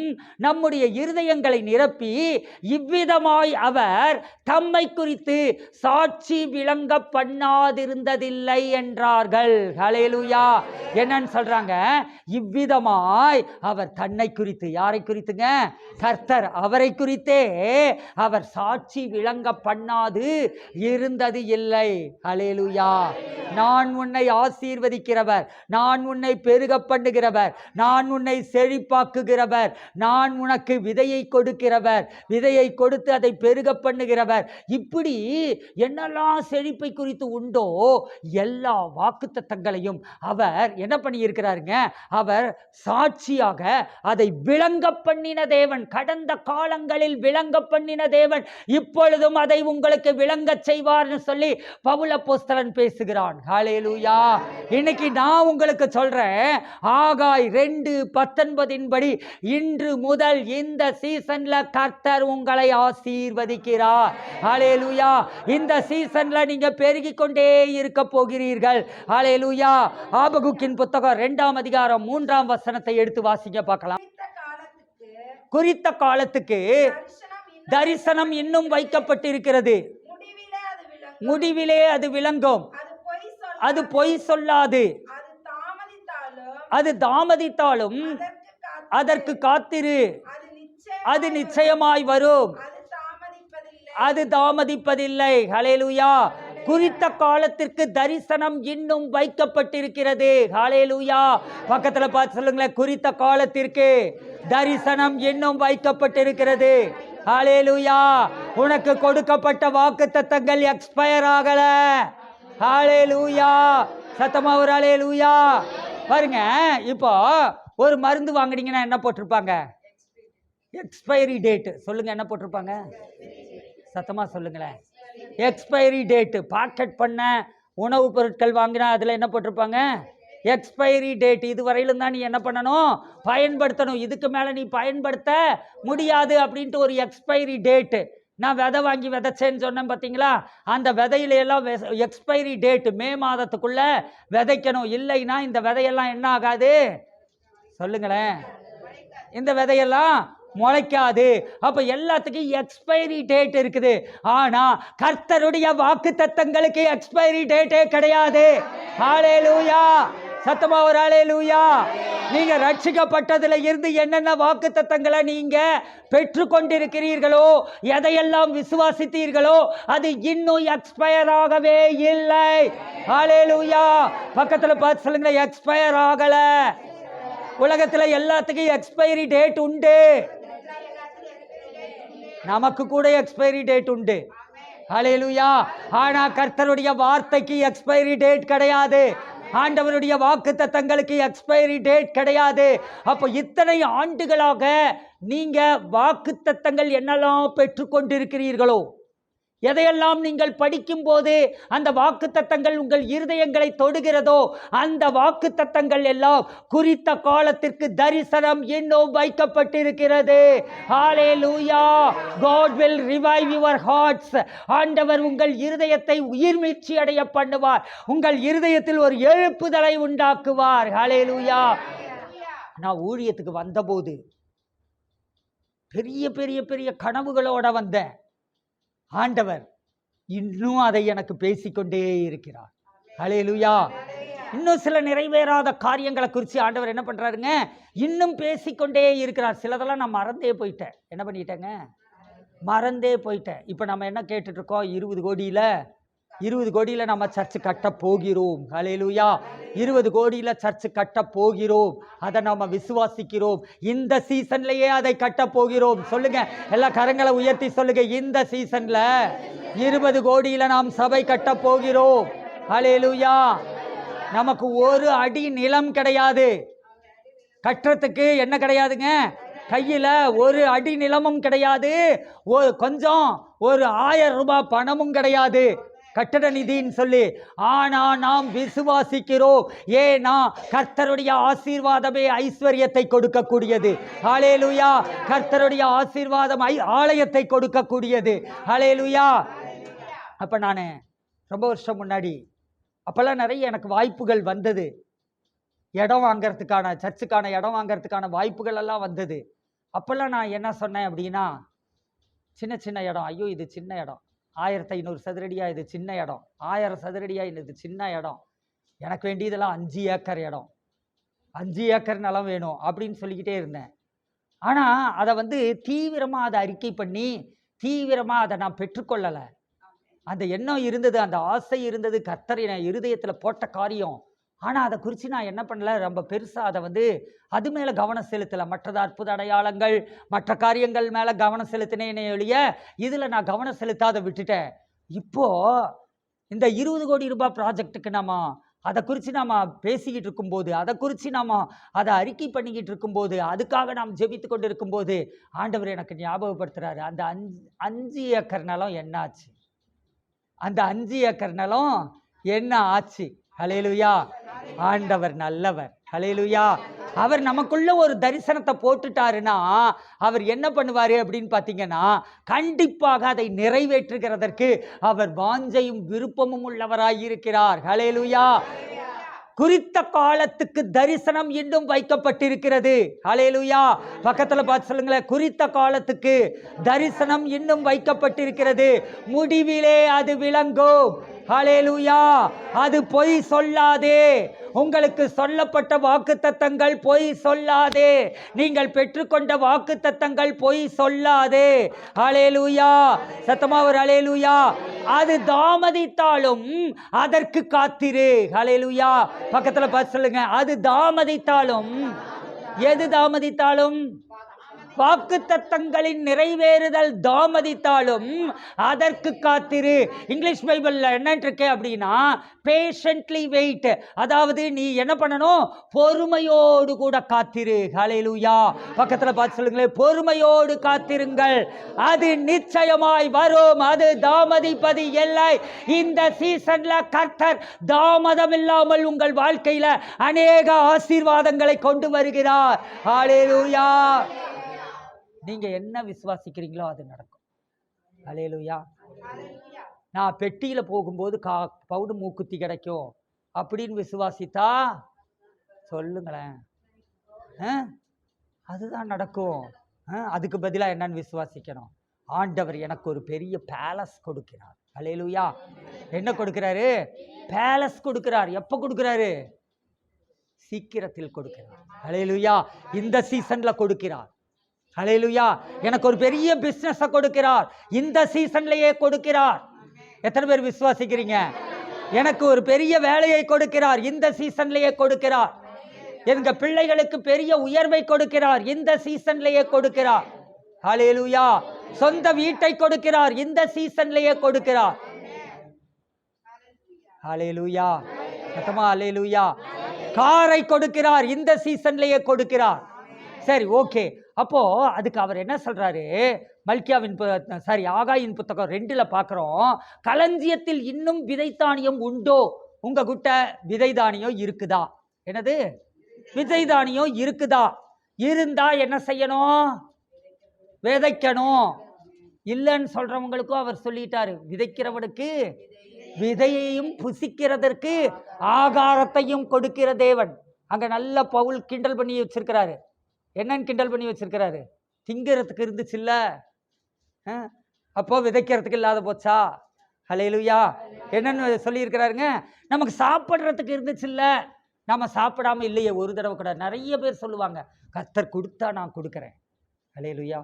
Speaker 1: நம்முடைய இருதயங்களை நிரப்பி இவ்விதமாய் அவர் தம்மை குறித்து சாட்சி விளங்க பண்ணாதிருந்ததில்லை என்றார்கள். ஹல்லேலூயா. என்னன்னு சொல்றாங்க? இவ்விதமாய் அவர் தன்னை குறித்து, யாரை குறித்துங்க? கர்த்தர் அவரை குறித்தே அவர் சாட்சி விளங்க பண்ணாது இருந்தது இல்லை. ஹல்லேலூயா. நான் உன்னை ஆசீர்வதிக்கிறவர், நான் உன்னை பெருக பண்ணுகிறவர், நான் உன்னை செழிப்பாக்குகிறவர், நான் உனக்கு விதையை கொடுக்கிறவர், விதையை கொடுத்து அதை பெருக பண்ணுகிறவர். இப்படி என்னெல்லாம் செழிப்பை குறித்து உண்டோ எல்லா வாக்குத்தத்தங்களையும் அவர் என்ன பண்ணி இருக்கிறாருங்க? அவர் சாட்சியாக அதை விளங்க பண்ணின தேவன். கடந்த காலங்களில் விளங்க பண்ணின தேவன் இப்பொழுதும் அதை உங்களுக்கு விளங்க செய்வார்னு சொல்லி பவுல் அப்போஸ்தலன் பேசுகிறான். ஹல்லேலூயா. இன்னைக்கு நான் உங்களுக்கு சொல்றேன், ஆகாய் 2:19 படி இன்று முதல் இந்த சீசன்ல கர்த்தர் உங்களை ஆசீர்வதிக்கிறார். ஹல்லேலூயா. இந்த சீசன்ல நீங்க பெருகிக் கொண்டே இருக்க போகிறீர்கள். ஹல்லேலூயா. ஆபகுக்கின் புத்தகம் 2ஆம் அதிகாரம் 3ஆம் வசனத்தை எடுத்து வாசிங்க பார்க்கலாம். குறித்த காலத்துக்கு தரிசனம் இன்னும் வைக்கப்பட்டிருக்கிறது, முடிவிலே அது விளங்கும், அது பொய் சொல்லாது, அது தாமதித்தாலும் அதற்கு காத்திரு, அது நிச்சயமாய் வரும், அது தாமதிப்பதில்லை. ஹல்லேலூயா. குறித்த காலத்திற்கு தரிசனம் இன்னும் வைக்கப்பட்டிருக்கிறது. ஹல்லேலூயா. பக்கத்துல பார்த்து சொல்லுங்களேன், குறித்த காலத்திற்கு தரிசனம் இன்னும் வைக்கப்பட்டிருக்கிறது. ஹல்லேலூயா. உனக்கு கொடுக்கப்பட்ட வாக்குத்தத்தங்கள் எக்ஸ்பயர் ஆகல. ஹல்லேலூயா. சத்தமா ஒரு ஹல்லேலூயா. பாருங்க, இப்போ ஒரு மருந்து வாங்குனீங்கன்னா என்ன போட்டிருப்பாங்க? Expiry date. சொல்லுங்க, என்ன போட்டிருப்பாங்க? சத்தமா சொல்லுங்களேன். Expiry date. பாக்கெட் பண்ண உணவுப் பொருட்கள் வாங்கினா அதில் என்ன போட்டிருப்பாங்க? Expiry date. இதுவரையிலும் தான் நீ என்ன பண்ணணும்? பயன்படுத்தணும். இதுக்கு மேலே நீ பயன்படுத்த முடியாது அப்படின்ட்டு ஒரு எக்ஸ்பைரி டேட்டு. நான் விதை வாங்கி விதைச்சேன்னு சொன்னேன் பார்த்தீங்களா? அந்த விதையில எல்லாம் எக்ஸ்பைரி டேட்டு மே மாதத்துக்குள்ள விதைக்கணும். இல்லைன்னா இந்த விதையெல்லாம் என்ன ஆகாது? சொல்லுங்களேன். இந்த விதையெல்லாம் முளைக்காது. அப்ப எல்லாத்துக்கும் எக்ஸ்பைரி டேட் இருக்குது. ஆனா கர்த்தருடைய வாக்குத்தத்தங்களுக்கு எக்ஸ்பைரி டேட்டே கிடையாது. ஹல்லேலூயா. சத்தமா ஒரு ஹல்லேலூயா. நீங்க ரட்சிக்கப்பட்டதுல இருந்து என்னென்ன வாக்குத்தத்தங்களை நீங்க பெற்று கொண்டிருக்கிறீர்களோ, எதையெல்லாம் விசுவாசித்தீர்களோ, அது இன்னும் எக்ஸ்பயர் ஆகவே இல்லை. ஹல்லேலூயா. பக்கத்துல பார்த்து சொல்லுங்க, எக்ஸ்பயர் ஆகல. உலகத்துல எல்லாத்துக்கும் எக்ஸ்பைரி டேட் உண்டு. நமக்கு கூட எக்ஸ்பைரி டேட் உண்டு. ஹல்லேலூயா. ஆனா கர்த்தருடைய வார்த்தைக்கு எக்ஸ்பைரி டேட் கிடையாது. ஆண்டவருடைய வாக்குத்தத்தங்களுக்கு எக்ஸ்பைரி டேட் கிடையாது. அப்போ இத்தனை ஆண்டுகளாக நீங்க வாக்குத்தத்தங்கள் என்னெல்லாம் பெற்றுக்கொண்டிருக்கிறீர்களோ, எதையெல்லாம் நீங்கள் படிக்கும் போது அந்த வாக்குத்தத்தங்கள் உங்கள் இருதயங்களை தொடுகிறதோ, அந்த வாக்குத்தத்தங்கள் எல்லாம் குறித்த காலத்திற்கு தரிசனம் இன்னும் வைக்கப்பட்டிருக்கிறது. ஹல்லேலூயா. God will revive your hearts. ஆண்டவர் உங்கள் இருதயத்தை உயிர் மீட்சி அடைய பண்ணுவார். உங்கள் இருதயத்தில் ஒரு எழுப்புதலை உண்டாக்குவார். ஹல்லேலூயா. நான் ஊழியத்துக்கு வந்தபோது பெரிய பெரிய பெரிய கனவுகளோட வந்தேன். ஆண்டவர் இன்னும் அதை எனக்கு பேசிக்கொண்டே இருக்கிறார். ஹல்லேலூயா. இன்னும் சில நிறைவேறாத காரியங்களை குறித்து ஆண்டவர் என்ன பண்றாருங்க? இன்னும் பேசிக்கொண்டே இருக்கிறார். சிலதெல்லாம் நான் மறந்தே போயிட்டேன். என்ன பண்ணிட்டேங்க? மறந்தே போயிட்டேன். இப்போ நம்ம என்ன கேட்டுட்டு இருக்கோம்? 20 கோடியில நம்ம சர்ச்சு கட்ட போகிறோம். ஹல்லேலூயா. 20 கோடியில சர்ச்சு கட்ட போகிறோம். அதை நாம விசுவாசிக்கிறோம். இந்த சீசன்லயே அதை கட்ட போகிறோம். சொல்லுங்க, எல்லா கரங்களை உயர்த்தி சொல்லுங்க, இந்த சீசன்ல 20 கோடியில நாம் சபை கட்ட போகிறோம். ஹல்லேலூயா. நமக்கு ஒரு அடி நிலம் கிடையாது. கட்டுறதுக்கு என்ன கிடையாதுங்க? கையில ஒரு அடி நிலமும் கிடையாது. கொஞ்சம் ஒரு 1000 ரூபாய் பணமும் கிடையாது கட்டட நிதின்னு சொல்லி. ஆனா நாம் விசுவாசிக்கிறோம். ஏன்னா கர்த்தருடைய ஆசீர்வாதமே ஐஸ்வர்யத்தை கொடுக்கக்கூடியது. ஹல்லேலூயா. கர்த்தருடைய ஆசீர்வாதம் ஆலயத்தை கொடுக்கக்கூடியது. ஹல்லேலூயா. அப்ப நான் ரொம்ப வருஷம் முன்னாடி. அப்போல்லாம் நிறைய எனக்கு வாய்ப்புகள் வந்தது. இடம் வாங்கிறதுக்கான, சர்ச்சுக்கான இடம் வாங்கிறதுக்கான வாய்ப்புகள் எல்லாம் வந்தது. அப்போல்லாம் நான் என்ன சொன்னேன் அப்படின்னா, சின்ன சின்ன இடம், ஐயோ இது சின்ன இடம், 1500 சதுரடியா இது சின்ன இடம், 1000 சதுரடியா இது சின்ன இடம், எனக்கு வேண்டியதெல்லாம் 5 ஏக்கர் இடம், 5 ஏக்கர் நிலம் வேணும் அப்படின்னு சொல்லிக்கிட்டே இருந்தேன். ஆனால் அதை தீவிரமாக அதை அறிக்கை பண்ணி தீவிரமாக அதை நான் பெற்றுக்கொள்ளலை. அந்த எண்ணம் இருந்தது, அந்த ஆசை இருந்தது, கர்த்தர் என் இருதயத்தில் போட்ட காரியம். ஆனால் அதை குறித்து நான் என்ன பண்ணல, ரொம்ப பெருசாக அதை அது மேலே கவனம் செலுத்தலை. மற்றது அற்புத அடையாளங்கள், மற்ற காரியங்கள் மேலே கவனம் செலுத்தினேனே ஒழிய இதில் நான் கவனம் செலுத்தாத விட்டுட்டேன். இப்போது இந்த 20 கோடி ரூபாய் ப்ராஜெக்டுக்கு அதை குறித்து நாம் பேசிக்கிட்டு இருக்கும்போது, அதை குறித்து நாம் அதை அறிக்கை பண்ணிக்கிட்டு இருக்கும்போது, அதுக்காக நாம் ஜெபித்து கொண்டு இருக்கும்போது ஆண்டவர் எனக்கு ஞாபகப்படுத்துகிறாரு, அந்த 5 ஏக்கர் நிலம் என்ன ஆச்சு, அந்த 5 ஏக்கர் நிலம் என்ன ஆச்சு. ஹல்லேலூயா. ஆண்டவர் நல்லவர். ஹல்லேலூயா. அவர் நமக்குள்ள ஒரு தரிசனத்தை போட்டுட்டாருன்னா அவர் என்ன பண்ணுவாரு அப்படின்னு பார்த்தீங்கன்னா, கண்டிப்பாக அதை நிறைவேற்றுகிறதற்கு அவர் வாஞ்சையும் விருப்பமும் உள்ளவராய் இருக்கிறார். ஹல்லேலூயா. குறித்த காலத்துக்கு தரிசனம் இன்னும் வைக்கப்பட்டிருக்கிறது. ஹல்லேலூயா. பக்கத்துல பார்த்து சொல்லுங்களேன், குறித்த காலத்துக்கு தரிசனம் இன்னும் வைக்கப்பட்டிருக்கிறது, முடிவிலே அது விளங்கும். ஹல்லேலூயா. அது பொய் சொல்லாதே. உங்களுக்கு சொல்லப்பட்ட வாக்குத்தத்தங்கள் பொய் சொல்லாதே. நீங்கள் பெற்றுக்கொண்ட வாக்குத்தத்தங்கள் பொய் சொல்லாதே. ஹல்லேலூயா. சத்தமா ஒரு ஹல்லேலூயா. அது தாமதித்தாலும் அதற்கு காத்திரு. ஹல்லேலூயா. பக்கத்துல பார்த்து சொல்லுங்க, அது தாமதித்தாலும், எது தாமதித்தாலும், வாக்குத்தத்தங்களின் நிறைவேறுதல் தாமதித்தாலும் அதற்கு காத்திரு. இங்கிலீஷ் பைபிள்ல என்ன இருக்கு அப்படின்னா, பேஷண்ட்லி வெயிட். அதாவது நீ என்ன பண்ணணும், பொறுமையோடு கூட காத்திரு. ஹல்லேலூயா. பக்கத்துல பார்த்து சொல்லுங்களேன், பொறுமையோடு காத்திருங்கள், அது நிச்சயமாய் வரும், அது தாமதிப்பது இல்லை. இந்த சீசன்ல கர்த்தர் தாமதம் இல்லாமல் உங்கள் வாழ்க்கையில அநேக ஆசீர்வாதங்களை கொண்டு வருகிறார். ஹல்லேலூயா. நீங்க என்ன விசுவாசிக்கிறீங்களோ அது நடக்கும். ஹல்லேலூயா. நான் பெட்டியில போகும்போது பவுடு மூக்குத்தி கிடைக்கும் அப்படின்னு விசுவாசித்தா சொல்லுங்களேன், அதுதான் நடக்கும். அதுக்கு பதிலாக என்னன்னு விசுவாசிக்கணும், ஆண்டவர் எனக்கு ஒரு பெரிய பேலஸ் கொடுக்கிறார். ஹல்லேலூயா. என்ன கொடுக்கிறாரு? பேலஸ் கொடுக்கிறார். எப்போ கொடுக்கிறாரு? சீக்கிரத்தில் கொடுக்கிறார். ஹல்லேலூயா. இந்த சீசன்ல கொடுக்கிறார். ஹல்லேலூயா. எனக்கு ஒரு பெரிய பிசினஸ் கொடுக்கிறார், இந்த சீசன்லயே கொடுக்கிறார். எத்தனை பேர் விசுவாசிக்கிறீங்க? எனக்கு ஒரு பெரிய வேலையை கொடுக்கிறார், இந்த சீசன்லயே கொடுக்கிறார். எங்க பிள்ளைகளுக்கு பெரிய உயர்வை கொடுக்கிறார், இந்த சீசன்லயே கொடுக்கிறார். ஹல்லேலூயா. சொந்த வீட்டை கொடுக்கிறார், இந்த சீசன்லயே கொடுக்கிறார். ஹல்லேலூயா. சத்தமா ஹல்லேலூயா. காரை கொடுக்கிறார், இந்த சீசன்லயே கொடுக்கிறார். சரி, ஓகே. அப்போ அதுக்கு அவர் என்ன சொல்றாரு, ஆகாயின் புத்தகம் 2ல பார்க்கிறோம், களஞ்சியத்தில் இன்னும் விதைத்தானியம் உண்டோ? உங்க கிட்ட விதைதானியம் இருக்குதா? என்னது? விதைதானியம் இருக்குதா? இருந்தா என்ன செய்யணும்? விதைக்கணும். இல்லைன்னு சொல்றவங்களுக்கும் அவர் சொல்லிட்டாரு, விதைக்கிறவனுக்கு விதையையும் புசிக்கிறதற்கு ஆகாரத்தையும் கொடுக்கிற தேவன். அங்க நல்ல பவுல் கிண்டல் பண்ணி வச்சிருக்கிறாரு. என்னன்னு கிண்டல் பண்ணி வச்சிருக்கிறாரு? திங்கிறதுக்கு இருந்துச்சுல்ல, அப்போ விதைக்கிறதுக்கு இல்லாத போச்சா? ஹல்லேலூயா. என்னன்னு சொல்லி இருக்கிறாருங்க, நமக்கு சாப்பிட்றதுக்கு இருந்துச்சுல்ல, நம்ம சாப்பிடாம இல்லையே ஒரு தடவை கூட. நிறைய பேர் சொல்லுவாங்க, கர்த்தர் கொடுத்தா நான் கொடுக்குறேன். ஹல்லேலூயா.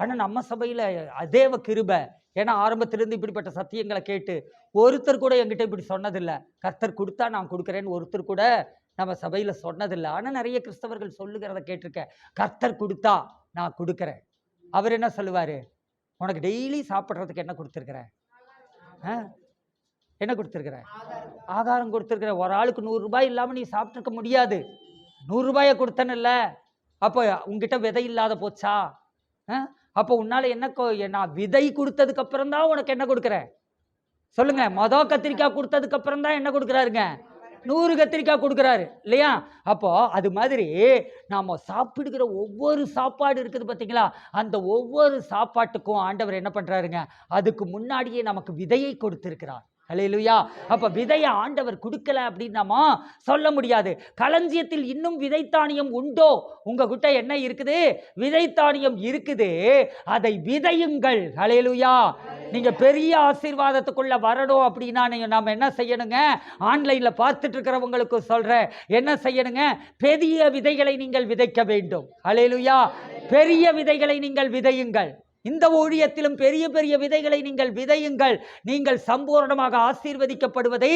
Speaker 1: ஆனால் நம்ம சபையில் அதேவ கிருபை. ஏன்னா ஆரம்பத்திலிருந்து இப்படிப்பட்ட சத்தியங்களை கேட்டு ஒருத்தர் கூட என்கிட்ட இப்படி சொன்னதில்லை, கர்த்தர் கொடுத்தா நான் கொடுக்குறேன்னு ஒருத்தர் கூட நம்ம சபையில் சொன்னதில்லை. ஆனால் நிறைய கிறிஸ்தவர்கள் சொல்லுகிறத கேட்டிருக்கேன், கர்த்தர் கொடுத்தா நான் கொடுக்குறேன். அவர் என்ன சொல்லுவார்? உனக்கு டெய்லி சாப்பிட்றதுக்கு என்ன கொடுத்துருக்குறேன்? என்ன கொடுத்துருக்குறேன்? ஆகாரம் கொடுத்துருக்குறேன். ஒரு ஆளுக்கு 100 ரூபாய் இல்லாமல் நீ சாப்பிட்ருக்க முடியாது. 100 ரூபாயை கொடுத்தேன்னுல்ல, அப்போ உங்ககிட்ட விதை இல்லாத போச்சா? அப்போ உன்னால என்ன, நான் விதை கொடுத்ததுக்கு அப்புறம் தான் உனக்கு என்ன கொடுக்குறேன் சொல்லுங்க. கத்திரிக்காய் கொடுத்ததுக்கு அப்புறம் தான் என்ன கொடுக்குறாருங்க? 100 கத்திரிக்காய் கொடுக்குறாரு இல்லையா? அப்போ அது மாதிரி நாம சாப்பிடுகிற ஒவ்வொரு சாப்பாடு இருக்குது பார்த்தீங்களா, அந்த ஒவ்வொரு சாப்பாட்டுக்கும் ஆண்டவர் என்ன பண்றாருங்க, அதுக்கு முன்னாடியே நமக்கு விதையை கொடுத்திருக்கிறார். ஹல்லேலூயா. அப்ப விதையை ஆண்டவர் கொடுக்கல அப்படின்னாமா சொல்ல முடியாது. களஞ்சியத்தில் இன்னும் விதைத்தானியம் உண்டோ? உங்ககிட்ட என்ன இருக்குது? விதைத்தானியம் இருக்குது, அதை விதையுங்கள். ஹல்லேலூயா. நீங்க பெரிய ஆசீர்வாதத்துக்குள்ள வரணும் அப்படின்னா நாம என்ன செய்யணுங்க? ஆன்லைன்ல பார்த்துட்டு இருக்கிறவங்களுக்கு சொல்றேன், என்ன செய்யணுங்க? பெரிய விதைகளை நீங்கள் விதைக்க வேண்டும். ஹல்லேலூயா. பெரிய விதைகளை நீங்கள் விதையுங்கள். இந்த ஊழியத்திலும் பெரிய பெரிய விதைகளை நீங்கள் விதையுங்கள். நீங்கள் சம்பூர்ணமாக ஆசீர்வதிக்கப்படுவதை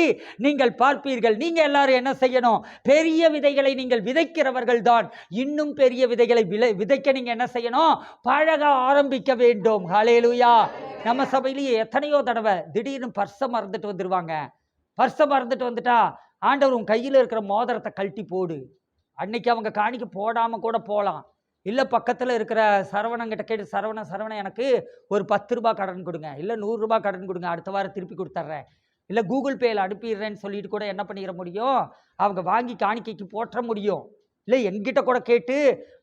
Speaker 1: நீங்கள் பார்ப்பீர்கள். நீங்க எல்லாரும் என்ன செய்யணும்? பெரிய விதைகளை நீங்கள் விதைக்கிறவர்கள் தான். இன்னும் பெரிய விதைகளை விதைக்க நீங்க என்ன செய்யணும்? பழக ஆரம்பிக்க வேண்டும். ஹல்லேலூயா. நம்ம சபையிலேயே எத்தனையோ தடவை திடீர்னு பர்ஸை மறந்துட்டு வந்துடுவாங்க. பர்ஸை மறந்துட்டு வந்துட்டா, ஆண்டவர் உன் கையில் இருக்கிற மோதிரத்தை கழட்டி போடு. அன்னைக்கு அவங்க காணிக்க போடாம கூட போகலாம். இல்லை பக்கத்தில் இருக்கிற சரவணங்கிட்ட கேட்டு, சரவணன் எனக்கு ஒரு 10 ரூபாய் கடன் கொடுங்க, இல்லை 100 ரூபாய் கடன் கொடுங்க, அடுத்த வாரம் திருப்பி கொடுத்துட்றேன், இல்லை கூகுள் பேயில் அனுப்பிடுறேன்னு சொல்லிட்டு கூட என்ன பண்ணிட முடியும்? அவங்க வாங்கி காணிக்கைக்கு போற்ற முடியும். இல்லை என்கிட்ட கூட கேட்டு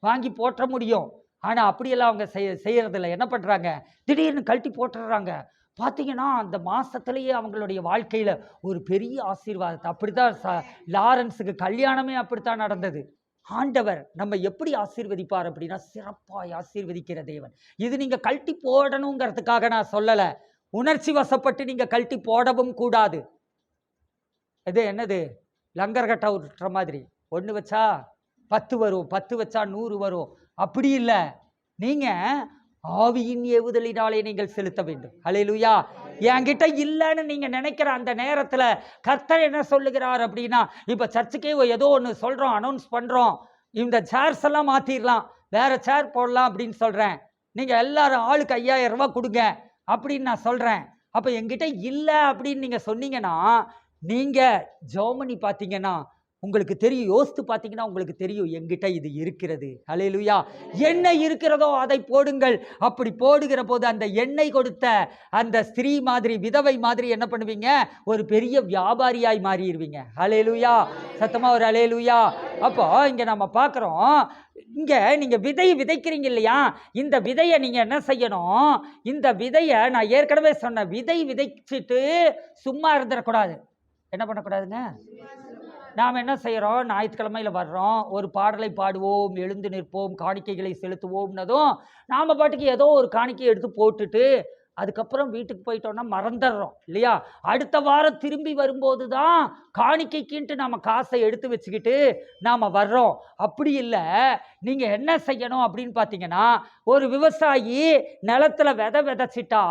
Speaker 1: வாங்கி போற்ற முடியும். ஆனால் அப்படியெல்லாம் அவங்க செய்யறதில்ல. என்ன பண்ணுறாங்க? திடீர்னு கழட்டி போட்டுடுறாங்க. பார்த்தீங்கன்னா அந்த மாதத்துலேயே அவங்களுடைய வாழ்க்கையில் ஒரு பெரிய ஆசீர்வாதத்தை. அப்படித்தான் லாரன்ஸுக்கு கல்யாணமே அப்படித்தான் நடந்தது. ஆண்டவர் நம்ம எப்படி ஆசீர்வதிப்பார் அப்படின்னா, சிறப்பாய் ஆசீர்வதிக்கிற தேவன். இது நீங்க கழட்டி போடணுங்கிறதுக்காக நான் சொல்லலை. உணர்ச்சி வசப்பட்டு நீங்க கழட்டி போடவும் கூடாது. இது என்னது? லங்கர் கட்டை விட்டுற மாதிரி, 1 வச்சா 10 வரும், 10 வச்சா 100 வரும். அப்படி இல்லை. நீங்க ஆவியின் ஏவுதலினாலே நீங்கள் செலுத்த வேண்டும். ஹல்லேலூயா. என்கிட்ட இல்லைன்னு நீங்க நினைக்கிற அந்த நேரத்துல கர்த்தர் என்ன சொல்லுகிறார் அப்படின்னா, இப்ப சர்ச்சுக்கே ஏதோ ஒன்று சொல்றோம், அனௌன்ஸ் பண்றோம், இந்த சேர்ஸ் எல்லாம் மாத்திரலாம், வேற சேர் போடலாம் அப்படின்னு சொல்றேன். நீங்க எல்லாரும் ஆளுக்கு 5000 ரூபாய் கொடுங்க அப்படின்னு நான் சொல்றேன். அப்ப என்கிட்ட இல்லை அப்படின்னு நீங்க சொன்னீங்கன்னா, நீங்க ஜெர்மனி பார்த்தீங்கன்னா உங்களுக்கு தெரியும், யோசித்து பார்த்தீங்கன்னா உங்களுக்கு தெரியும், என்கிட்ட இது இருக்கிறது. ஹல்லேலூயா. என்ன இருக்கிறதோ அதை போடுங்கள். அப்படி போடுகிற போது அந்த எண்ணெய் கொடுத்த அந்த ஸ்திரீ மாதிரி, விதவை மாதிரி என்ன பண்ணுவீங்க? ஒரு பெரிய வியாபாரியாய் மாறிடுவீங்க. ஹல்லேலூயா. சத்தமா ஒரு ஹல்லேலூயா. அப்போ இங்க நம்ம பார்க்குறோம், இங்க நீங்க விதைக்கிறீங்க இல்லையா? இந்த விதையை நீங்க என்ன செய்யணும்? இந்த விதையை நான் ஏற்கனவே சொன்ன, விதைச்சிட்டு சும்மா இருந்துடக்கூடாது. என்ன பண்ணக்கூடாதுங்க? நாம் என்ன செய்கிறோம்? ஞாயிற்றுக்கிழமையில் வர்றோம், ஒரு பாடலை பாடுவோம், எழுந்து நிற்போம், காணிக்கைகளை செலுத்துவோம்னதும் நாம் பாட்டுக்கு ஏதோ ஒரு காணிக்கை எடுத்து போட்டுட்டு அதுக்கப்புறம் வீட்டுக்கு போயிட்டோம்னா மறந்துடுறோம் இல்லையா? அடுத்த வாரம் திரும்பி வரும்போது தான் காணிக்கைக்குன்ட்டு நாம் காசை எடுத்து வச்சுக்கிட்டு நாம் வர்றோம். அப்படி இல்லை. நீங்கள் என்ன செய்யணும் அப்படின்னு பார்த்தீங்கன்னா, ஒரு விவசாயி நிலத்தில் விதைச்சிட்டா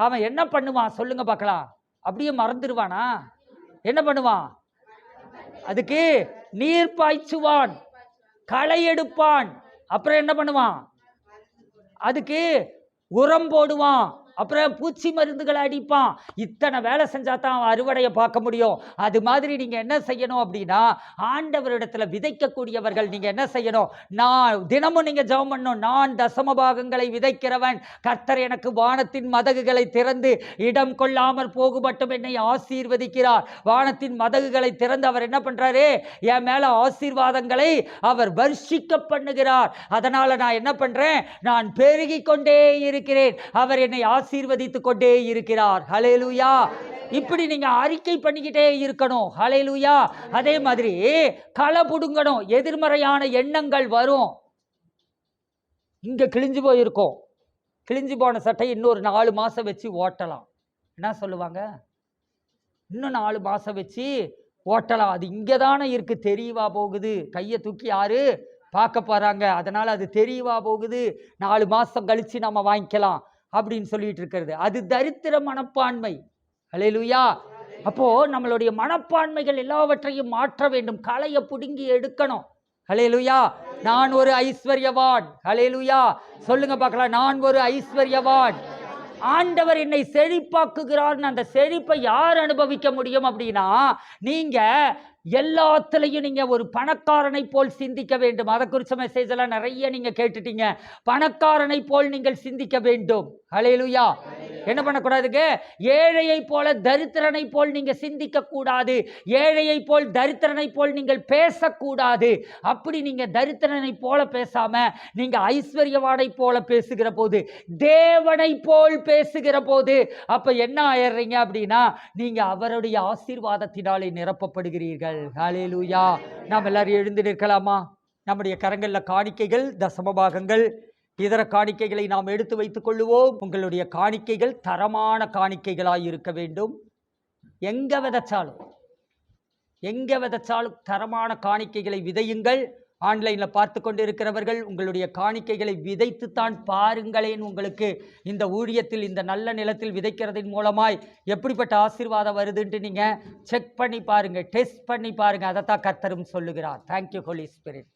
Speaker 1: அவன் என்ன பண்ணுவான் சொல்லுங்க பார்க்கலாம்? அப்படியே மறந்துடுவானா? என்ன பண்ணுவான்? அதுக்கு நீர் பாய்ச்சுவான், களை எடுப்பான், அப்புறம் என்ன பண்ணுவான்? அதுக்கு உரம் போடுவான், அப்புறம் பூச்சி மருந்துகளை அடிப்பான். இத்தனை வேலை செஞ்சா தான் அறுவடையை பார்க்க முடியும். அது மாதிரி நீங்க என்ன செய்யணும் அப்படின்னா, ஆண்டவரிடத்துல விதைக்கக்கூடியவர்கள் நீங்க என்ன செய்யணும்? நான் தினமும் நீங்க ஜெபம் பண்ணணும். நான் தசம பாகங்களை விதைக்கிறவன், கர்த்தர் எனக்கு வானத்தின் மதகுகளை திறந்து இடம் கொள்ளாமல் போகுமட்டும் என்னை ஆசீர்வதிக்கிறார். வானத்தின் மதகுகளை திறந்து அவர் என்ன பண்றாரு? என் மேல ஆசீர்வாதங்களை அவர் வர்ஷிக்க பண்ணுகிறார். அதனால நான் என்ன பண்றேன்? நான் பெருகி கொண்டே இருக்கிறேன். அவர் என்னை ஆசீர்வதித்துக் கொண்டே இருக்கிறார். ஹல்லேலூயா. இப்படி நீங்க அறிக்கை பண்ணிக்கிட்டே இருக்கணும். ஹல்லேலூயா. அதே மாதிரி களை புடுங்கணும். எதிர்மறையான எண்ணங்கள் வரும். இங்க கிழிஞ்சு போயிருக்கும், கிழிஞ்சு போன சட்டை இன்னொரு 4 மாசம் வச்சு ஓட்டலாம். என்ன சொல்லுவாங்க? இன்னும் 4 மாசம் வச்சு ஓட்டலாம். அது இங்கே தானே இருக்கு, தெரியவா போகுது? கையை தூக்கி யாரு பார்க்க போறாங்க? அதனால அது தெரியவா போகுது, 4 மாசம் கழிச்சு நம்ம வாங்கிக்கலாம் அப்படின்னு சொல்லிட்டு இருக்கிறது. அது தரித்திர மனப்பான்மை. ஹல்லேலூயா. அப்போ நம்மளுடைய மனப்பான்மைகள் எல்லாவற்றையும் மாற்ற வேண்டும். களையை புடுங்கி எடுக்கணும். ஹல்லேலூயா. நான் ஒரு ஐஸ்வர்யவான். ஹல்லேலூயா. சொல்லுங்க பார்க்கலாம், நான் ஒரு ஐஸ்வர்யவான். ஆண்டவர் என்னை செழிப்பாக்குகிறார். அந்த செழிப்பை யார் அனுபவிக்க முடியும் அப்படின்னா, நீங்க எல்லாத்துலேயும் நீங்கள் ஒரு பணக்காரனை போல் சிந்திக்க வேண்டும். அதை குறித்த மெசேஜ் எல்லாம் நிறைய நீங்கள் கேட்டுட்டீங்க. பணக்காரனை போல் நீங்கள் சிந்திக்க வேண்டும். ஹல்லேலூயா. என்ன பண்ணக்கூடாதுங்க? ஏழையை போல தரித்திரனை போல் நீங்கள் சிந்திக்க கூடாது. ஏழையை போல் தரித்திரனை போல் நீங்கள் பேசக்கூடாது. அப்படி நீங்கள் தரித்திரனை போல பேசாம நீங்கள் ஐஸ்வர்யவானை போல பேசுகிற போது, தேவனை போல் பேசுகிற போது, அப்ப என்ன ஆயிடுறீங்க அப்படின்னா நீங்க அவருடைய ஆசீர்வாதத்தினாலே நிரப்பப்படுகிறீர்கள். ஹல்லேலூயா. நாம் எல்லாரும் எழுந்து நிற்கலாமா? நம்முடைய கரங்கள்ல காணிக்கைகள், தசம பாகங்கள், இதர காணிக்கைகளை நாம் எடுத்து வைத்துக் கொள்ளுவோம். உங்களுடைய காணிக்கைகள் தரமான காணிக்கைகளாய் இருக்க வேண்டும். எங்க விதைச்சாலும் தரமான காணிக்கைகளை விதையுங்கள். ஆன்லைனில் பார்த்து கொண்டு இருக்கிறவர்கள் உங்களுடைய காணிக்கைகளை விதைத்துத்தான் பாருங்களேன். உங்களுக்கு இந்த ஊழியத்தில், இந்த நல்ல நிலத்தில் விதைக்கிறதின் மூலமாய் எப்படிப்பட்ட ஆசீர்வாதம் வருதுன்ட்டு நீங்கள் செக் பண்ணி பாருங்கள், டெஸ்ட் பண்ணி பாருங்கள். அதைத்தான் கர்த்தரும் சொல்லுகிறார். Thank you holy spirit.